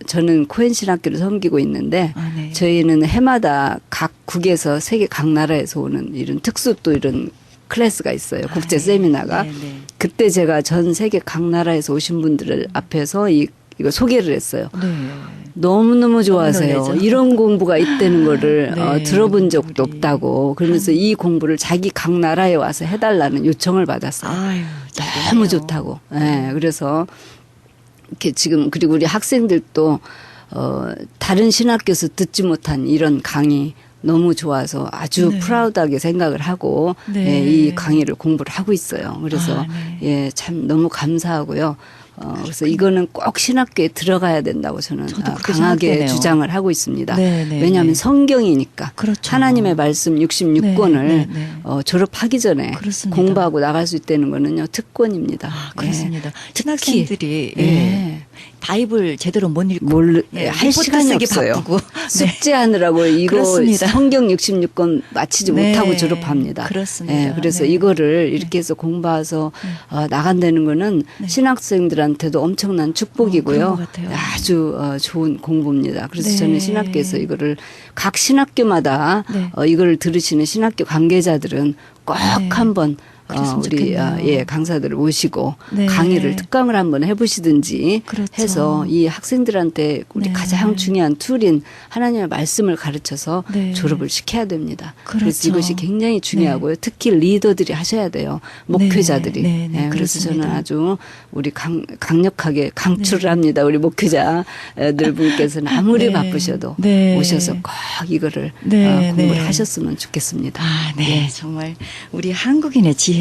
저는 코엔 신학교를 섬기고 있는데 아, 네. 저희는 해마다 각 국에서 세계 각 나라에서 오는 이런 특수 또 이런 클래스가 있어요. 국제 네. 세미나가. 네, 네. 그때 제가 전 세계 각 나라에서 오신 분들을 앞에서 이거 소개를 했어요. 네. 너무너무 좋아하세요. 놀라죠. 이런 공부가 있다는 거를 네. 들어본 적도 우리. 없다고. 그러면서 이 공부를 자기 각 나라에 와서 해달라는 요청을 받았어요. 아유, 너무 좋다고. 예, 그래서 이렇게 지금 그리고 우리 학생들도 다른 신학교에서 듣지 못한 이런 강의 너무 좋아서 아주 네. 프라우드하게 생각을 하고 네. 이 강의를 공부를 하고 있어요. 그래서 네. 예, 참 너무 감사하고요. 그래서 이거는 꼭 신학교에 들어가야 된다고 저는 저도 그렇게 강하게 생각되네요. 주장을 하고 있습니다. 네, 네, 왜냐하면 네. 성경이니까 그렇죠. 하나님의 말씀 66권을 네, 네. 졸업하기 전에 그렇습니다. 공부하고 나갈 수 있다는 거는요 특권입니다. 아, 그렇습니다. 특히, 신학생들이 예. 예. 바이블 제대로 못 읽고 예, 할 리포트 시간이 쓰기 없어요. 바쁘고. 네. 숙제하느라고 이거 그렇습니다. 성경 66권 마치지 네. 못하고 졸업합니다. 그렇습니다. 예, 그래서 네. 이거를 이렇게 해서 공부해서 나간다는 거는 네. 신학생들한테도 엄청난 그런 축복이고요. 것 같아요. 아주 좋은 공부입니다. 그래서 네. 저는 신학교에서 이거를 각 신학교마다 네. 이걸 들으시는 신학교 관계자들은 꼭 네. 한번 그랬으면 우리 좋겠네요. 강사들을 모시고 네. 강의를 특강을 한번 해보시든지 그렇죠. 해서 이 학생들한테 우리 네. 가장 중요한 툴인 하나님의 말씀을 가르쳐서 네. 졸업을 시켜야 됩니다. 그렇죠. 그래서 이것이 굉장히 중요하고요. 특히 리더들이 하셔야 돼요. 목회자들이. 네, 네, 그래서 저는 그렇습니다. 아주 우리 강력하게 강추를 합니다. 우리 목회자들 분께서는 아무리 네. 바쁘셔도 네. 오셔서 꼭 이거를 네, 공부를 네. 하셨으면 좋겠습니다. 아, 네. 정말 우리 한국인의 지혜는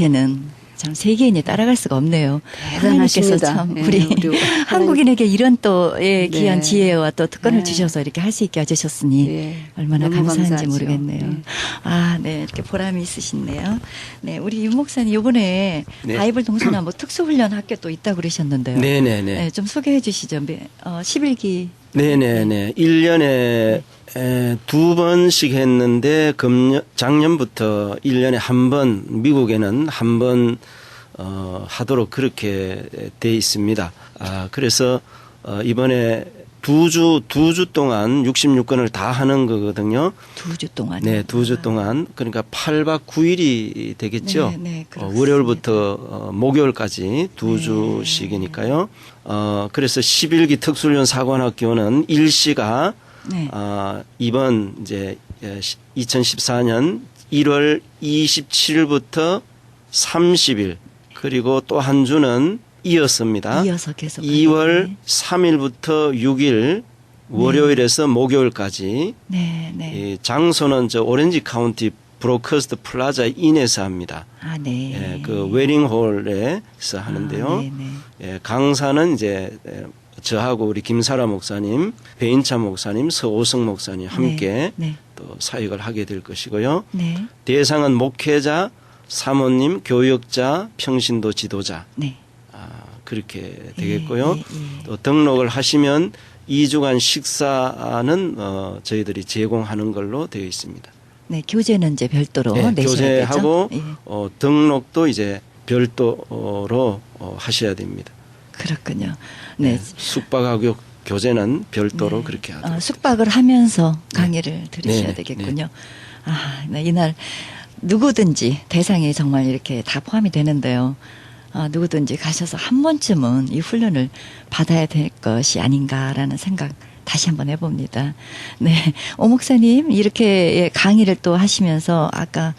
참 세계인이 따라갈 수가 없네요. 하나님께서 대단하십니다. 참 예, 우리 우리 한국인에게 이런 또 네. 귀한 지혜와 또 특권을 네. 주셔서 이렇게 할 수 있게 해주셨으니 예, 얼마나 너무 감사한지 감사하죠. 모르겠네요. 네. 아, 네. 이렇게 보람이 있으시네요. 네. 우리 윤 목사님 이번에 네. 바이블 동서남 뭐 특수훈련 학교 또 있다고 그러셨는데요. 네네네. 네, 좀 소개해 주시죠. 11기. 네네네. 1년에 두 번씩 했는데 작년부터 1년에 한 번, 미국에는 한 번 하도록 그렇게 돼 있습니다. 그래서 이번에 두 주 동안 66건을 다 하는 거거든요. 2주 동안. 네, 2주 동안. 그러니까 8박 9일이 되겠죠. 네, 네, 그렇습니다. 월요일부터 목요일까지 2주씩이니까요. 그래서 11기 특수훈련 사관학교는 일시가 네. 이번 이제 2014년 1월 27일부터 30일 그리고 또 한 주는 이었습니다. 이어서 계속 2월 하겠네. 3일부터 6일 월요일에서 목요일까지 네, 네. 이 장소는 저 오렌지 카운티 브로커스트 플라자 인에서 합니다. 아, 네. 예, 그 웨딩홀에서 하는데요. 아, 네, 네. 예, 강사는 이제 저하고 우리 김사라 목사님, 배인차 목사님, 서오성 목사님 함께 네. 또 사역을 하게 될 것이고요. 네. 대상은 목회자, 사모님, 교역자, 평신도 지도자 그렇게 되겠고요. 예, 예. 또 등록을 하시면 2주간 식사는 저희들이 제공하는 걸로 되어 있습니다. 네, 교재는 이제 별도로 네, 내셔야 교재하고 되죠. 예. 등록도 이제 별도로 하셔야 됩니다. 그렇군요. 네. 네. 숙박하고 교재는 별도로 네. 그렇게 하도록. 숙박을 하면서 강의를 들으셔야 네, 되겠군요. 아, 네, 이날 누구든지 대상이 정말 이렇게 다 포함이 되는데요. 누구든지 가셔서 한 번쯤은 이 훈련을 받아야 될 것이 아닌가라는 생각 다시 한번 해봅니다. 네. 오 목사님, 이렇게 강의를 또 하시면서 아까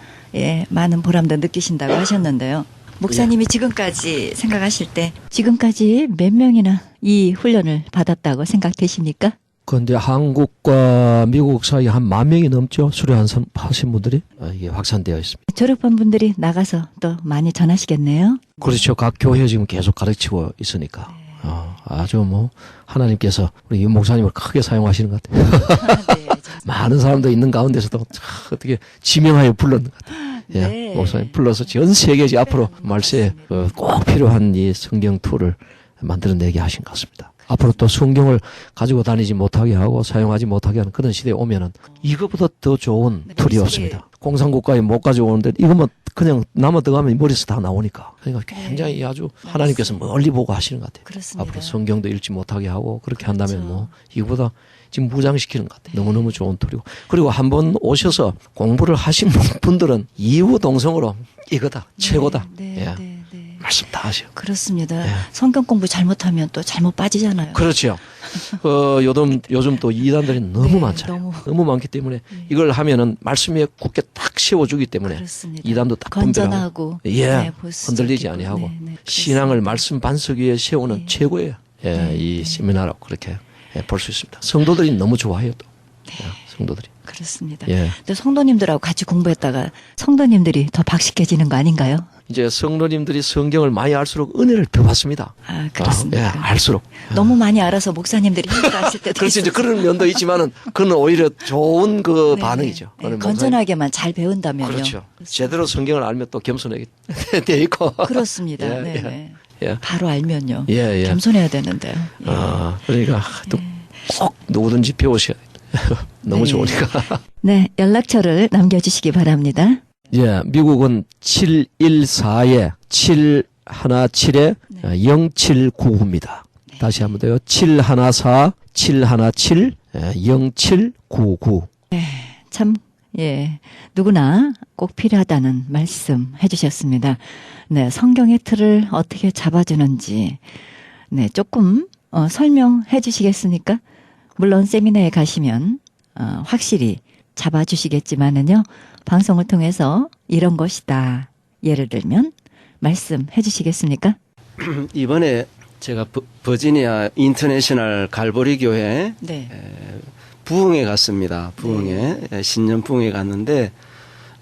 많은 보람도 느끼신다고 하셨는데요. 목사님이 지금까지 생각하실 때 지금까지 몇 명이나 이 훈련을 받았다고 생각되십니까? 그런데 한국과 미국 사이에 한 10,000명이 넘죠. 수료하신 분들이 이게 확산되어 있습니다. 졸업한 분들이 나가서 또 많이 전하시겠네요. 그렇죠. 각 교회 지금 계속 가르치고 있으니까. 아주 뭐 하나님께서 우리 윤 목사님을 크게 사용하시는 것 같아요. 많은 사람도 있는 가운데서도 어떻게 지명하여 불렀는 것 같아요. 예, 네. 목사님 불러서 전 세계 앞으로 말세에 꼭 필요한 이 성경 툴을 만들어내게 하신 것 같습니다. 앞으로 또 성경을 가지고 다니지 못하게 하고 사용하지 못하게 하는 그런 시대에 오면은 이거보다 더 좋은 툴이 없습니다. 공산국가에 못 가져오는데 이것만 그냥 남아 들어가면 머리에서 다 나오니까. 그러니까 굉장히 아주 하나님께서 멀리 보고 하시는 것 같아요. 그렇습니다. 앞으로 성경도 읽지 못하게 하고 그렇게 한다면 뭐 이거보다 지금 무장시키는 것 같아요. 너무너무 좋은 툴이고. 그리고 한번 오셔서 공부를 하신 분들은 이후 동성으로 이거다. 최고다. 예. 말씀 다 하셔. 그렇습니다. 예. 성경 공부 잘못하면 또 잘못 빠지잖아요. 그렇죠. 요즘 또 이단들이 너무 많잖아요. 너무 많기 때문에 이걸 하면은 말씀에 굳게 딱 세워주기 때문에 그렇습니다. 이단도 딱 건전하고 예, 볼수 흔들리지 있고. 아니하고 네, 신앙을 말씀 반석 위에 세우는 최고예요. 예, 이 세미나라고 그렇게 볼 수 있습니다. 성도들이 너무 좋아해요 또. 성도들이. 그렇습니다. 예. 근데 성도님들하고 같이 공부했다가 성도님들이 더 박식해지는 거 아닌가요? 이제 성도님들이 성경을 많이 알수록 은혜를 더 받습니다. 아, 그렇습니까? 예, 알수록. 너무 많이 알아서 목사님들이 힘들어하실 때도 그렇지, 이제 있어요. 그런 면도 있지만은, 그건 오히려 좋은 그 반응이죠. 네, 그건 건전하게만 잘 배운다면요. 그렇죠. 제대로 성경을 알면 또 겸손하게 돼 있고. 그렇습니다. 예, 네. 예. 바로 알면요. 예, 예. 겸손해야 되는데요. 예. 그러니까 또 꼭 누구든지 배우셔야 돼요. 너무 네. 좋으니까. 네, 연락처를 남겨주시기 바랍니다. 예, 미국은 714에 717에 0799입니다. 다시 한번 더요. 714 717 0799. 참, 예, 누구나 꼭 필요하다는 말씀 해주셨습니다. 네, 성경의 틀을 어떻게 잡아주는지, 네, 조금 설명해 주시겠습니까? 물론 세미나에 가시면 확실히 잡아주시겠지만은요, 방송을 통해서 이런 것이다. 예를 들면 말씀해 주시겠습니까? 이번에 제가 버지니아 인터내셔널 갈보리 교회 네. 부흥회 갔습니다. 부흥회 신년 부흥회 갔는데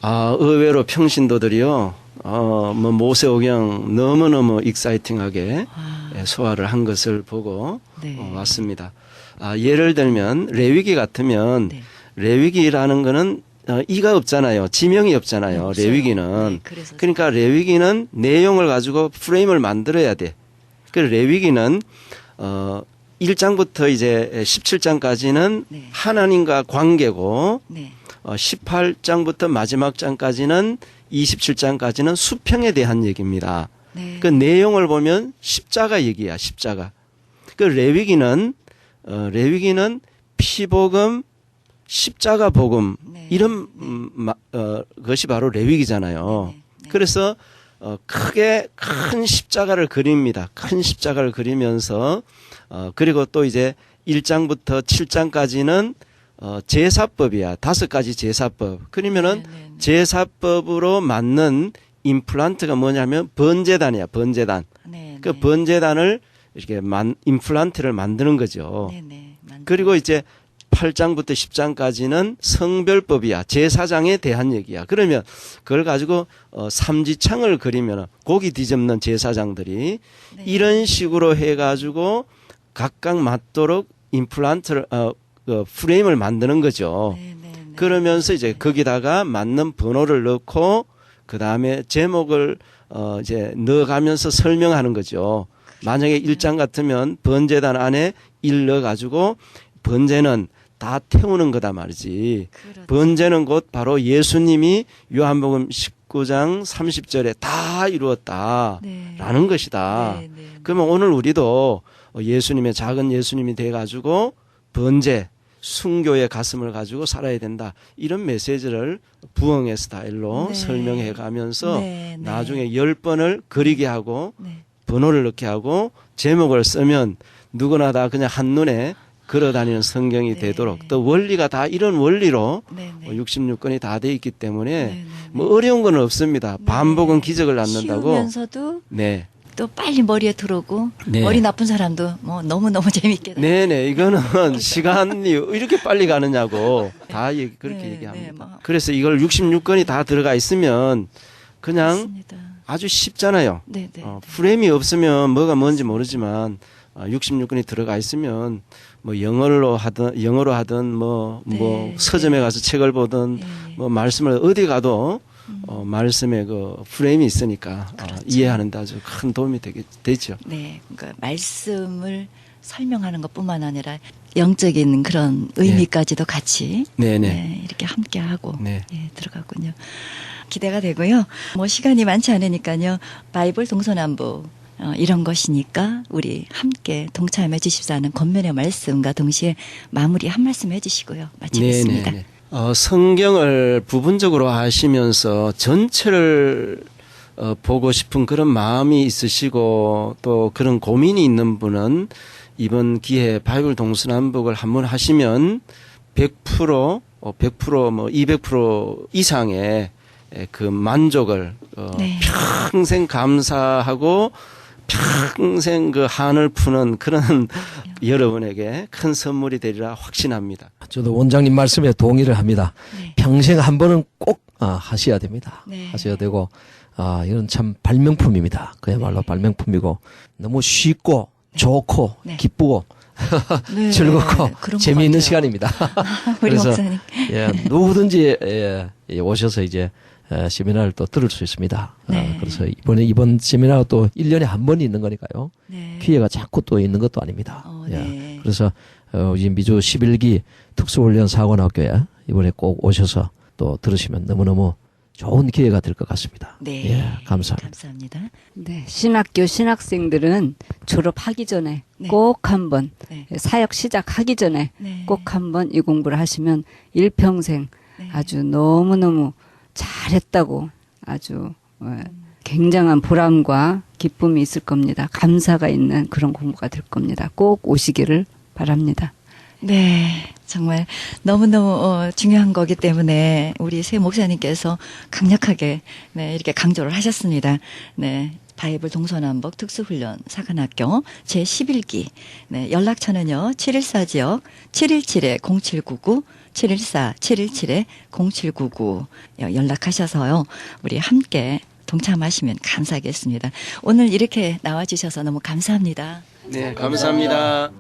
의외로 평신도들이요. 뭐 모세오경 너무너무 익사이팅하게 소화를 한 것을 보고 네. 왔습니다. 예를 들면 레위기 같으면 네. 레위기라는 거는 이가 없잖아요. 지명이 없잖아요. 없어요. 레위기는. 네, 그래서 그러니까 레위기는 내용을 가지고 프레임을 만들어야 돼. 그 레위기는 1장부터 이제 17장까지는 네. 하나님과 관계고 네. 18장부터 마지막 장까지는 27장까지는 수평에 대한 얘기입니다. 네. 그 내용을 보면 십자가 얘기야, 십자가. 그 레위기는 피복음, 십자가 복음 네. 이런 것이 바로 레위기잖아요. 네. 네. 그래서 크게 큰 십자가를 그립니다. 큰 십자가를 그리면서 그리고 또 이제 1장부터 7장까지는 제사법이야. 5가지 제사법. 그러면은 네. 제사법으로 맞는 임플란트가 뭐냐면 번제단이야. 번제단. 네. 그 번제단을 이렇게 임플란트를 만드는 거죠. 네. 그리고 이제 8장부터 10장까지는 성별법이야. 제사장에 대한 얘기야. 그러면 그걸 가지고 삼지창을 그리면 고기 뒤집는 제사장들이 네. 이런 식으로 해가지고 각각 맞도록 임플란트를 프레임을 만드는 거죠. 네. 그러면서 이제 거기다가 맞는 번호를 넣고 그 다음에 제목을 이제 넣어가면서 설명하는 거죠. 만약에 1장 같으면 번제단 안에 1 넣어가지고 번제는 다 태우는 거다 말이지. 그렇죠. 번제는 곧 바로 예수님이 요한복음 19장 30절에 다 이루었다라는 네. 것이다. 네. 그러면 오늘 우리도 예수님의 작은 예수님이 돼가지고 번제, 순교의 가슴을 가지고 살아야 된다. 이런 메시지를 부흥의 스타일로 네. 설명해 가면서 네. 나중에 10번을 그리게 하고 네. 번호를 넣게 하고 제목을 쓰면 누구나 다 그냥 한눈에 걸어다니는 성경이 네. 되도록 또 원리가 다 이런 원리로 네. 66권이 다 돼 있기 때문에 네. 뭐 어려운 건 없습니다. 반복은 기적을 낳는다고. 쉬우면서도 네. 또 빨리 머리에 들어오고 네. 머리 나쁜 사람도 뭐 너무너무 재밌게 네네, 이거는 시간이 이렇게 빨리 가느냐고 다 그렇게 네, 얘기합니다. 네, 뭐. 그래서 이걸 66건이 다 들어가 있으면 그냥 맞습니다. 아주 쉽잖아요. 네, 네. 프레임이 없으면 뭐가 뭔지 모르지만 66건이 들어가 있으면 뭐 영어로 하든 뭐 네, 서점에 가서 책을 보든 네. 뭐 말씀을 어디 가도 말씀에 그 프레임이 있으니까 이해하는 데 아주 큰 도움이 되죠. 네, 그러니까 말씀을 설명하는 것뿐만 아니라 영적인 그런 의미까지도 같이 네네. 네, 이렇게 함께하고 네. 예, 들어갔군요. 기대가 되고요. 뭐 시간이 많지 않으니까요. 바이블 동서남북 이런 것이니까 우리 함께 동참해 주십사는 권면의 말씀과 동시에 마무리 한 말씀 해주시고요. 마치겠습니다. 네네네. 성경을 부분적으로 하시면서 전체를 보고 싶은 그런 마음이 있으시고 또 그런 고민이 있는 분은 이번 기회에 바이블 동서남북을 한번 하시면 100% 뭐 200% 이상의 그 만족을 네. 평생 감사하고 평생 그 한을 푸는 그런 여러분에게 큰 선물이 되리라 확신합니다. 저도 원장님 말씀에 동의를 합니다. 네. 평생 한 번은 꼭 하셔야 됩니다. 네. 하셔야 되고 이건 참 발명품입니다. 그야말로 발명품이고 너무 쉽고 좋고 네. 기쁘고 네, 즐겁고 그런 것 재미있는 같아요. 시간입니다. 우리 그래서 목사님. 누구든지 오셔서 이제 세미나를 또 들을 수 있습니다. 네. 그래서 이번 세미나가 또 1년에 한 번 있는 거니까요. 네. 기회가 자꾸 또 있는 것도 아닙니다. 네. 그래서 이제 미주 11기 특수훈련 사관학교에 이번에 꼭 오셔서 또 들으시면 너무너무 좋은 기회가 될 것 같습니다. 네. 예, 감사합니다. 감사합니다. 네, 신학교 신학생들은 졸업하기 전에 네. 꼭 한번 네. 사역 시작하기 전에 네. 꼭 한번 이 공부를 하시면 일평생 네. 아주 너무너무 잘했다고 아주 굉장한 보람과 기쁨이 있을 겁니다. 감사가 있는 그런 공부가 될 겁니다. 꼭 오시기를 바랍니다. 네, 정말 너무너무 중요한 거기 때문에 우리 새 목사님께서 강력하게 네, 이렇게 강조를 하셨습니다. 네. 바이블 동서남북 특수훈련 사관학교 제11기 네, 연락처는요 714지역 717-0799 714-717-0799 연락하셔서요 우리 함께 동참하시면 감사하겠습니다. 오늘 이렇게 나와주셔서 너무 감사합니다. 네, 감사합니다.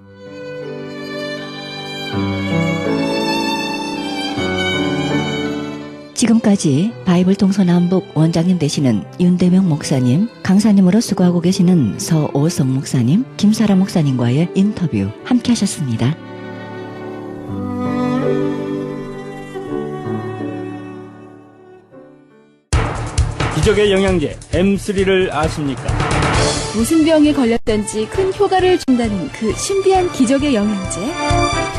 지금까지 바이블 동서남북 원장님 되시는 윤대명 목사님, 강사님으로 수고하고 계시는 서오성 목사님, 김사라 목사님과의 인터뷰 함께 하셨습니다. 기적의 영양제 M3를 아십니까? 무슨 병에 걸렸던지 큰 효과를 준다는 그 신비한 기적의 영양제.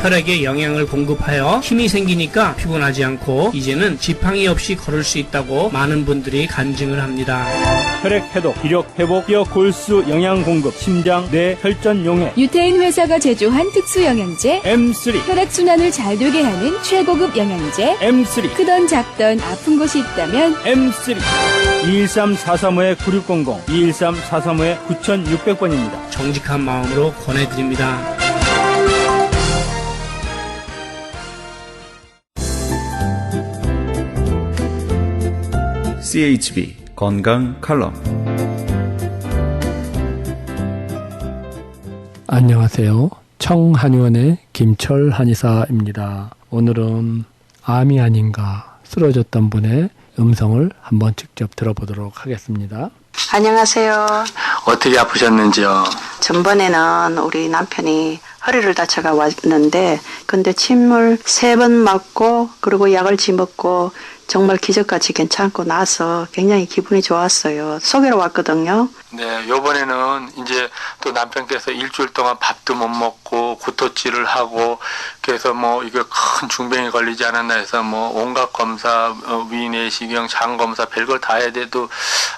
혈액에 영양을 공급하여 힘이 생기니까 피곤하지 않고 이제는 지팡이 없이 걸을 수 있다고 많은 분들이 간증을 합니다. 혈액 해독, 기력 회복, 뼈 골수 영양 공급, 심장, 뇌, 혈전 용해 유태인 회사가 제조한 특수 영양제. M3, 혈액순환을 잘 되게 하는 최고급 영양제. M3, 크던 작던 아픈 곳이 있다면 M3 213-435-9600, 213-435-9600번입니다. 정직한 마음으로 권해드립니다. CHB 건강 칼럼. 안녕하세요. 청한의원의 김철 한의사입니다. 오늘은 암이 아닌가 쓰러졌던 분의 음성을 한번 직접 들어보도록 하겠습니다. 안녕하세요. 어떻게 아프셨는지요? 전번에는 우리 남편이 허리를 다쳐가 왔는데 근데 침을 3번 맞고 그리고 약을 쥐먹고 정말 기적같이 괜찮고 나서 굉장히 기분이 좋았어요. 소개로 왔거든요. 네, 요번에는 이제 또 남편께서 일주일 동안 밥도 못 먹고 구토질을 하고 그래서 뭐 이거 큰 중병이 걸리지 않았나 해서 뭐 온갖 검사, 위내시경, 장 검사 별걸 다 해야 돼도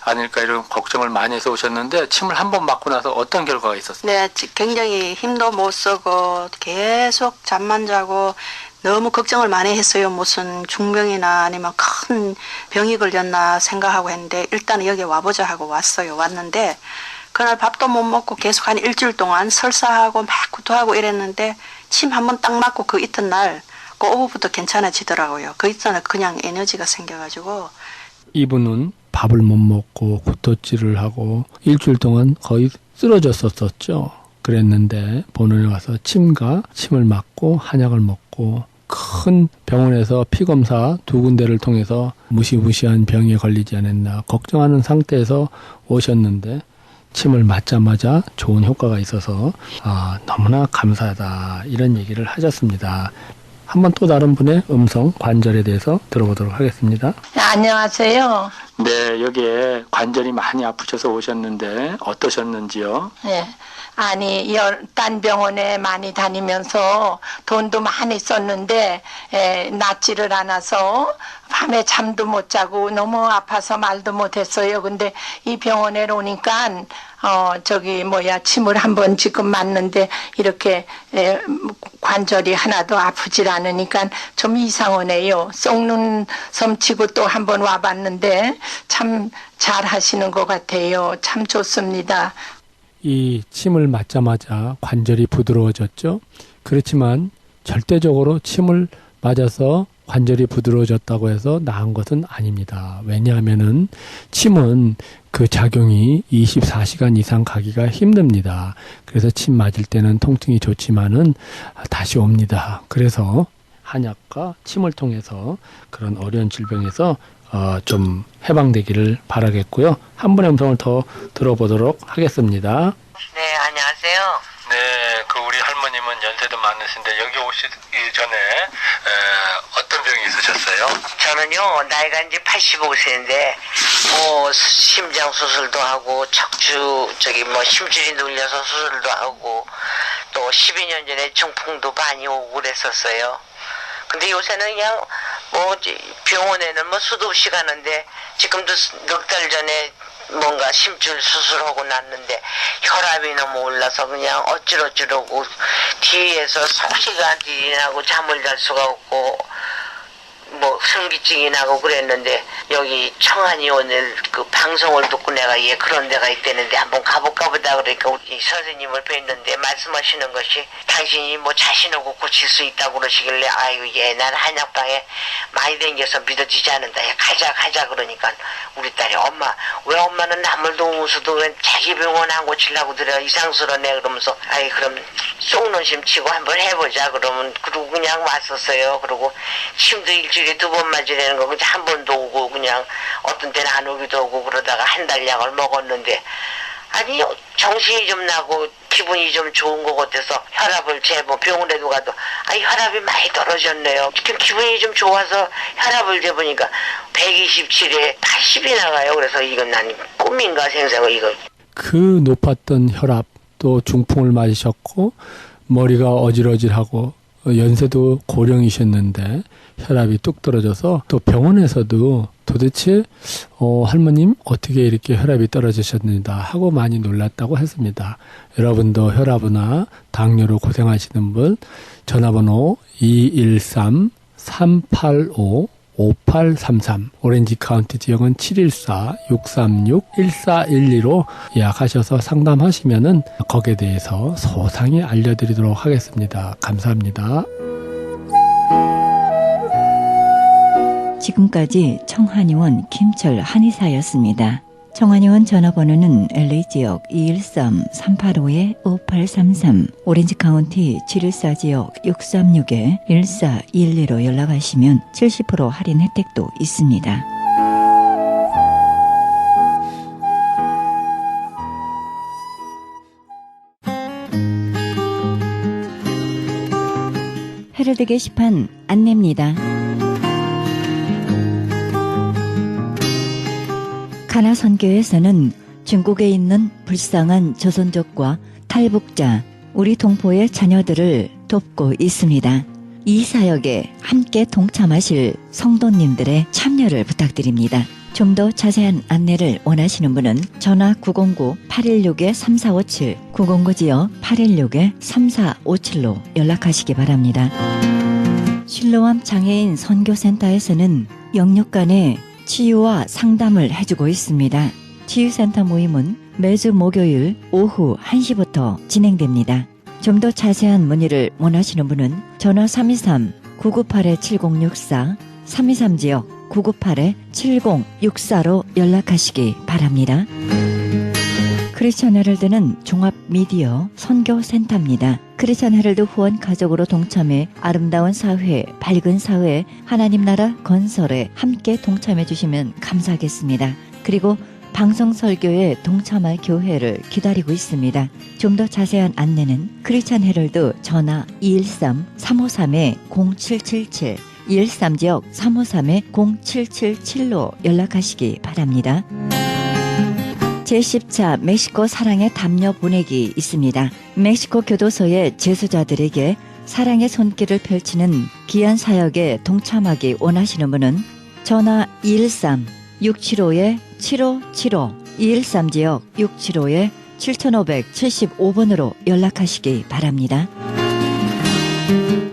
아닐까 이런 걱정을 많이 해서 오셨는데 침을 한 번 맞고 나서 어떤 결과가 있었어요? 네, 굉장히 힘도 못 쓰고 계속 잠만 자고 너무 걱정을 많이 했어요. 무슨 중병이나 아니면 큰 병이 걸렸나 생각하고 했는데 일단 여기 와보자 하고 왔어요. 왔는데 그날 밥도 못 먹고 계속 한 일주일 동안 설사하고 막 구토하고 이랬는데 침 한 번 딱 맞고 그 이튿날 그 오후부터 괜찮아지더라고요. 그 이튿날 그냥 에너지가 생겨가지고. 이분은 밥을 못 먹고 구토질을 하고 일주일 동안 거의 쓰러졌었죠. 그랬는데 본원에 와서 침을 맞고 한약을 먹고 큰 병원에서 피검사 2군데를 통해서 무시무시한 병에 걸리지 않았나 걱정하는 상태에서 오셨는데 침을 맞자마자 좋은 효과가 있어서 너무나 감사하다 이런 얘기를 하셨습니다. 한번 또 다른 분의 음성 관절에 대해서 들어보도록 하겠습니다. 안녕하세요. 네, 여기에 관절이 많이 아프셔서 오셨는데 어떠셨는지요? 네. 아니, 딴 병원에 많이 다니면서 돈도 많이 썼는데 낫지를 않아서 밤에 잠도 못 자고 너무 아파서 말도 못 했어요. 근데 이 병원에 오니까 침을 한번 지금 맞는데 이렇게 관절이 하나도 아프질 않으니까 좀 이상하네요. 썩는 섬치고 또 한번 와봤는데 참 잘 하시는 것 같아요. 참 좋습니다. 이 침을 맞자마자 관절이 부드러워졌죠. 그렇지만 절대적으로 침을 맞아서 관절이 부드러워졌다고 해서 나은 것은 아닙니다. 왜냐하면은 침은 그 작용이 24시간 이상 가기가 힘듭니다. 그래서 침 맞을 때는 통증이 좋지만은 다시 옵니다. 그래서 한약과 침을 통해서 그런 어려운 질병에서 좀 해방되기를 바라겠고요. 한 분의 음성을 더 들어보도록 하겠습니다. 네, 안녕하세요. 네, 우리 할머님은 연세도 많으신데 여기 오시기 전에 어떤 병이 있으셨어요? 저는요, 나이가 이제 85세인데, 심장 수술도 하고, 심줄이 눌려서 수술도 하고, 또 12년 전에 중풍도 많이 오고 그랬었어요. 근데 요새는 그냥, 병원에는 수도 없이 가는데, 지금도 넉 달 전에 뭔가 심줄 수술하고 났는데 혈압이 너무 올라서 그냥 어찌러고 뒤에서 소리가 들리나고 잠을 잘 수가 없고 성기증이 나고 그랬는데 여기 청한이 오늘 그 방송을 듣고 내가 그런 데가 있다는데 한번 가볼까 보다 그러니까 우리 선생님을 뵀는데 말씀하시는 것이 당신이 자신 없고 고칠 수 있다고 그러시길래 난 한약방에 많이 다녀서 믿어지지 않는다. 가자 그러니까 우리 딸이 왜 엄마는 남을 도우면서도 왜 자기 병원 안 고치려고 들어 이상스러네 그러면서 그럼 쏙는 심 치고 한번 해보자 그러면 그러고 그냥 왔었어요. 그리고 침도 일주일에 2번 맞으려는 거 그냥 한 번도 오고 그냥 어떤 때는 안 오기도 오고 그러다가 한 달 약을 먹었는데 정신이 좀 나고 기분이 좀 좋은 것 같아서 혈압을 병원에도 가도 혈압이 많이 떨어졌네요. 기분이 좀 좋아서 혈압을 재보니까 127에 80이 나가요. 그래서 이건 난 꿈인가 생각하고 이거. 그 높았던 혈압 또 중풍을 맞으셨고 머리가 어질어질하고 연세도 고령이셨는데 혈압이 뚝 떨어져서 또 병원에서도 도대체 할머님 어떻게 이렇게 혈압이 떨어지셨는가 하고 많이 놀랐다고 했습니다. 여러분도 혈압이나 당뇨로 고생하시는 분 전화번호 213-385-5833 오렌지 카운티 지역은 714-636-1412로 예약하셔서 상담하시면은 거기에 대해서 소상히 알려드리도록 하겠습니다. 감사합니다. 지금까지 청한의원 김철 한의사였습니다. 청한의원 전화번호는 LA지역 213-385-5833 오렌지 카운티 714지역 636-1412로 연락하시면 70% 할인 혜택도 있습니다. 헤럴드 게시판 안내입니다. 가나 선교에서는 중국에 있는 불쌍한 조선족과 탈북자, 우리 동포의 자녀들을 돕고 있습니다. 이 사역에 함께 동참하실 성도님들의 참여를 부탁드립니다. 좀 더 자세한 안내를 원하시는 분은 전화 909-816-3457, 909지역 816-3457로 연락하시기 바랍니다. 실로암 장애인 선교센터에서는 영육 간의 치유와 상담을 해주고 있습니다. 치유센터 모임은 매주 목요일 오후 1시부터 진행됩니다. 좀 더 자세한 문의를 원하시는 분은 전화 323-998-7064, 323지역 998-7064로 연락하시기 바랍니다. 크리스천 헤럴드는 종합 미디어 선교센터입니다. 크리스천 헤럴드 후원 가족으로 동참해 아름다운 사회, 밝은 사회, 하나님 나라 건설에 함께 동참해 주시면 감사하겠습니다. 그리고 방송 설교에 동참할 교회를 기다리고 있습니다. 좀 더 자세한 안내는 크리스천 헤럴드 전화 213-353-0777, 213지역 353-0777로 연락하시기 바랍니다. 제10차 멕시코 사랑의 담요 보내기 있습니다. 멕시코 교도소의 재수자들에게 사랑의 손길을 펼치는 귀한 사역에 동참하기 원하시는 분은 전화 213-675-7575, 213지역 675-7575번으로 연락하시기 바랍니다.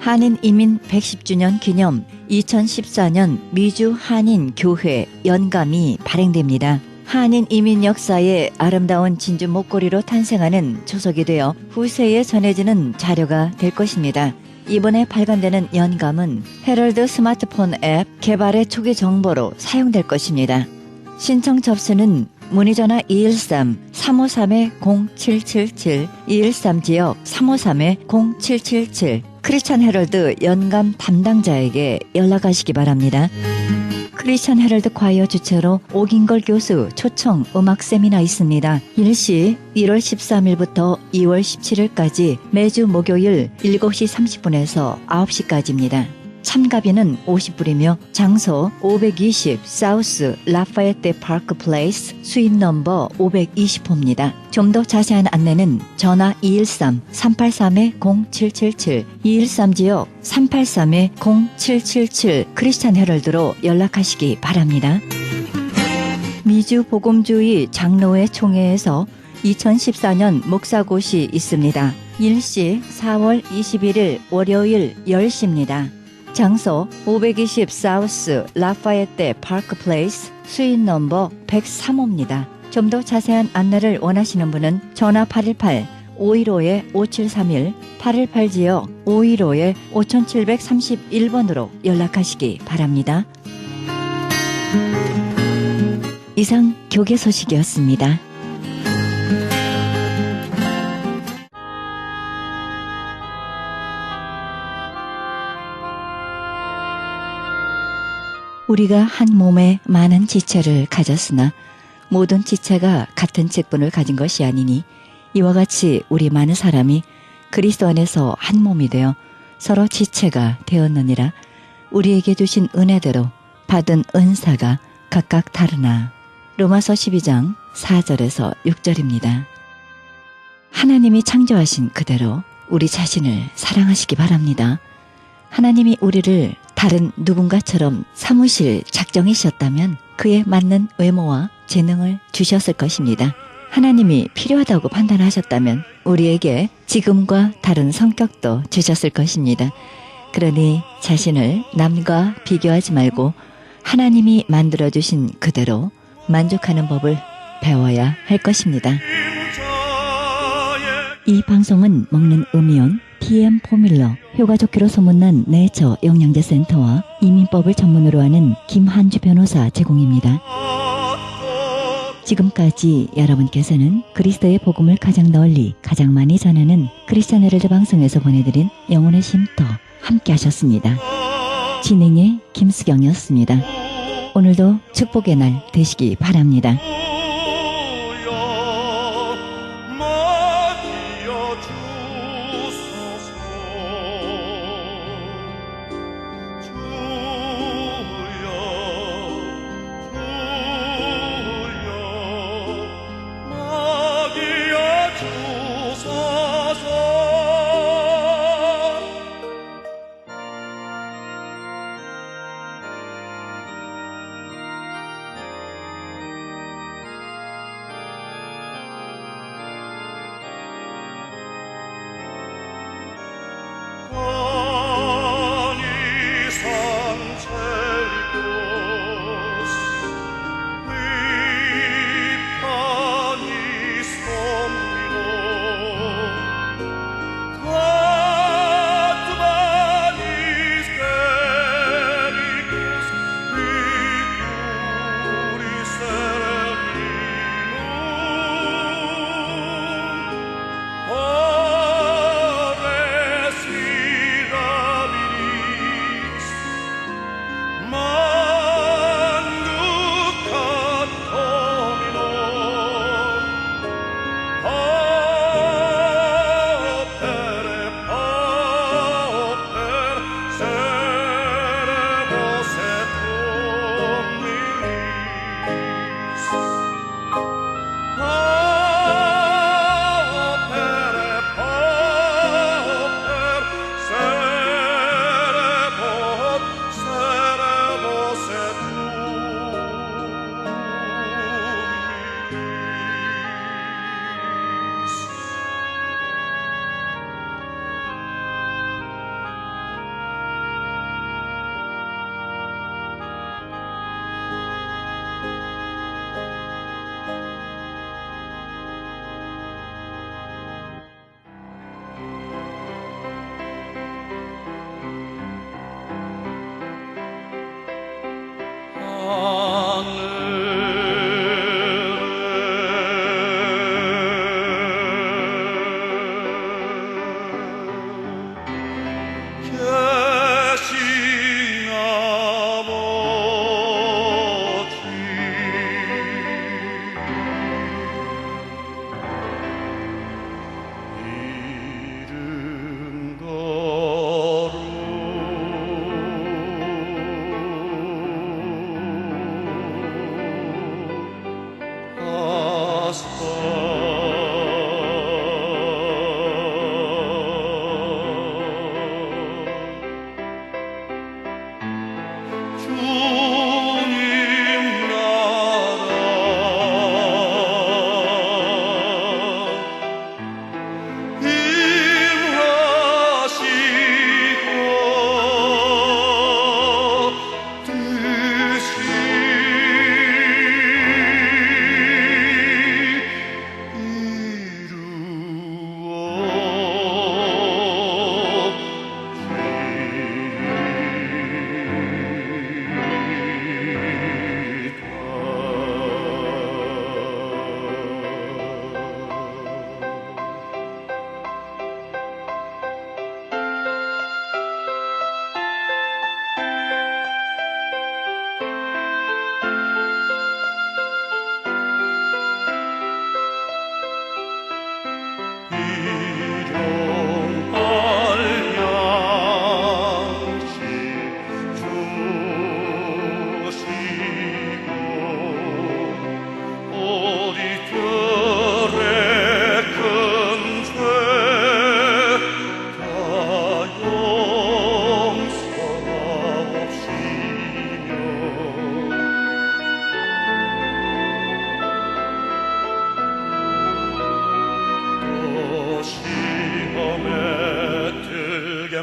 한인 이민 110주년 기념 2014년 미주 한인 교회 연감이 발행됩니다. 한인 이민 역사의 아름다운 진주 목걸이로 탄생하는 초석이 되어 후세에 전해지는 자료가 될 것입니다. 이번에 발간되는 연감은 헤럴드 스마트폰 앱 개발의 초기 정보로 사용될 것입니다. 신청 접수는 문의전화 213-353-0777, 213지역 353-0777, 크리스천 헤럴드 연감 담당자에게 연락하시기 바랍니다. 크리스천 헤럴드 콰이어 주최로 오긴걸 교수 초청 음악 세미나 있습니다. 일시 1월 13일부터 2월 17일까지 매주 목요일 7시 30분에서 9시까지입니다. 참가비는 50불이며 장소 520 사우스 라파에테 파크 플레이스 수입 넘버 520호입니다. 좀 더 자세한 안내는 전화 213-383-0777, 213지역 383-0777 크리스찬 헤럴드로 연락하시기 바랍니다. 미주 복음주의 장로회 총회에서 2014년 목사고시 있습니다. 일시 4월 21일 월요일 10시입니다. 장소 520 사우스 라파에테 파크 플레이스 수인 넘버 103호입니다. 좀 더 자세한 안내를 원하시는 분은 전화 818-515-5731, 818지역 515-5731번으로 연락하시기 바랍니다. 이상 교계 소식이었습니다. 우리가 한 몸에 많은 지체를 가졌으나 모든 지체가 같은 직분을 가진 것이 아니니 이와 같이 우리 많은 사람이 그리스도 안에서 한 몸이 되어 서로 지체가 되었느니라. 우리에게 주신 은혜대로 받은 은사가 각각 다르나. 로마서 12장 4절에서 6절입니다. 하나님이 창조하신 그대로 우리 자신을 사랑하시기 바랍니다. 하나님이 우리를 다른 누군가처럼 사무실 작정이셨다면 그에 맞는 외모와 재능을 주셨을 것입니다. 하나님이 필요하다고 판단하셨다면 우리에게 지금과 다른 성격도 주셨을 것입니다. 그러니 자신을 남과 비교하지 말고 하나님이 만들어주신 그대로 만족하는 법을 배워야 할 것입니다. 이 방송은 먹는 음이온 TM 포뮬러, 효과 좋기로 소문난 네이처 영양제 센터와 이민법을 전문으로 하는 김한주 변호사 제공입니다. 지금까지 여러분께서는 그리스도의 복음을 가장 널리 가장 많이 전하는 크리스천 헤럴드 방송에서 보내드린 영혼의 쉼터 함께 하셨습니다. 진행의 김수경이었습니다. 오늘도 축복의 날 되시기 바랍니다.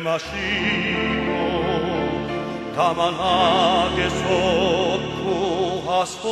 마시고 가만하게 속구하소서.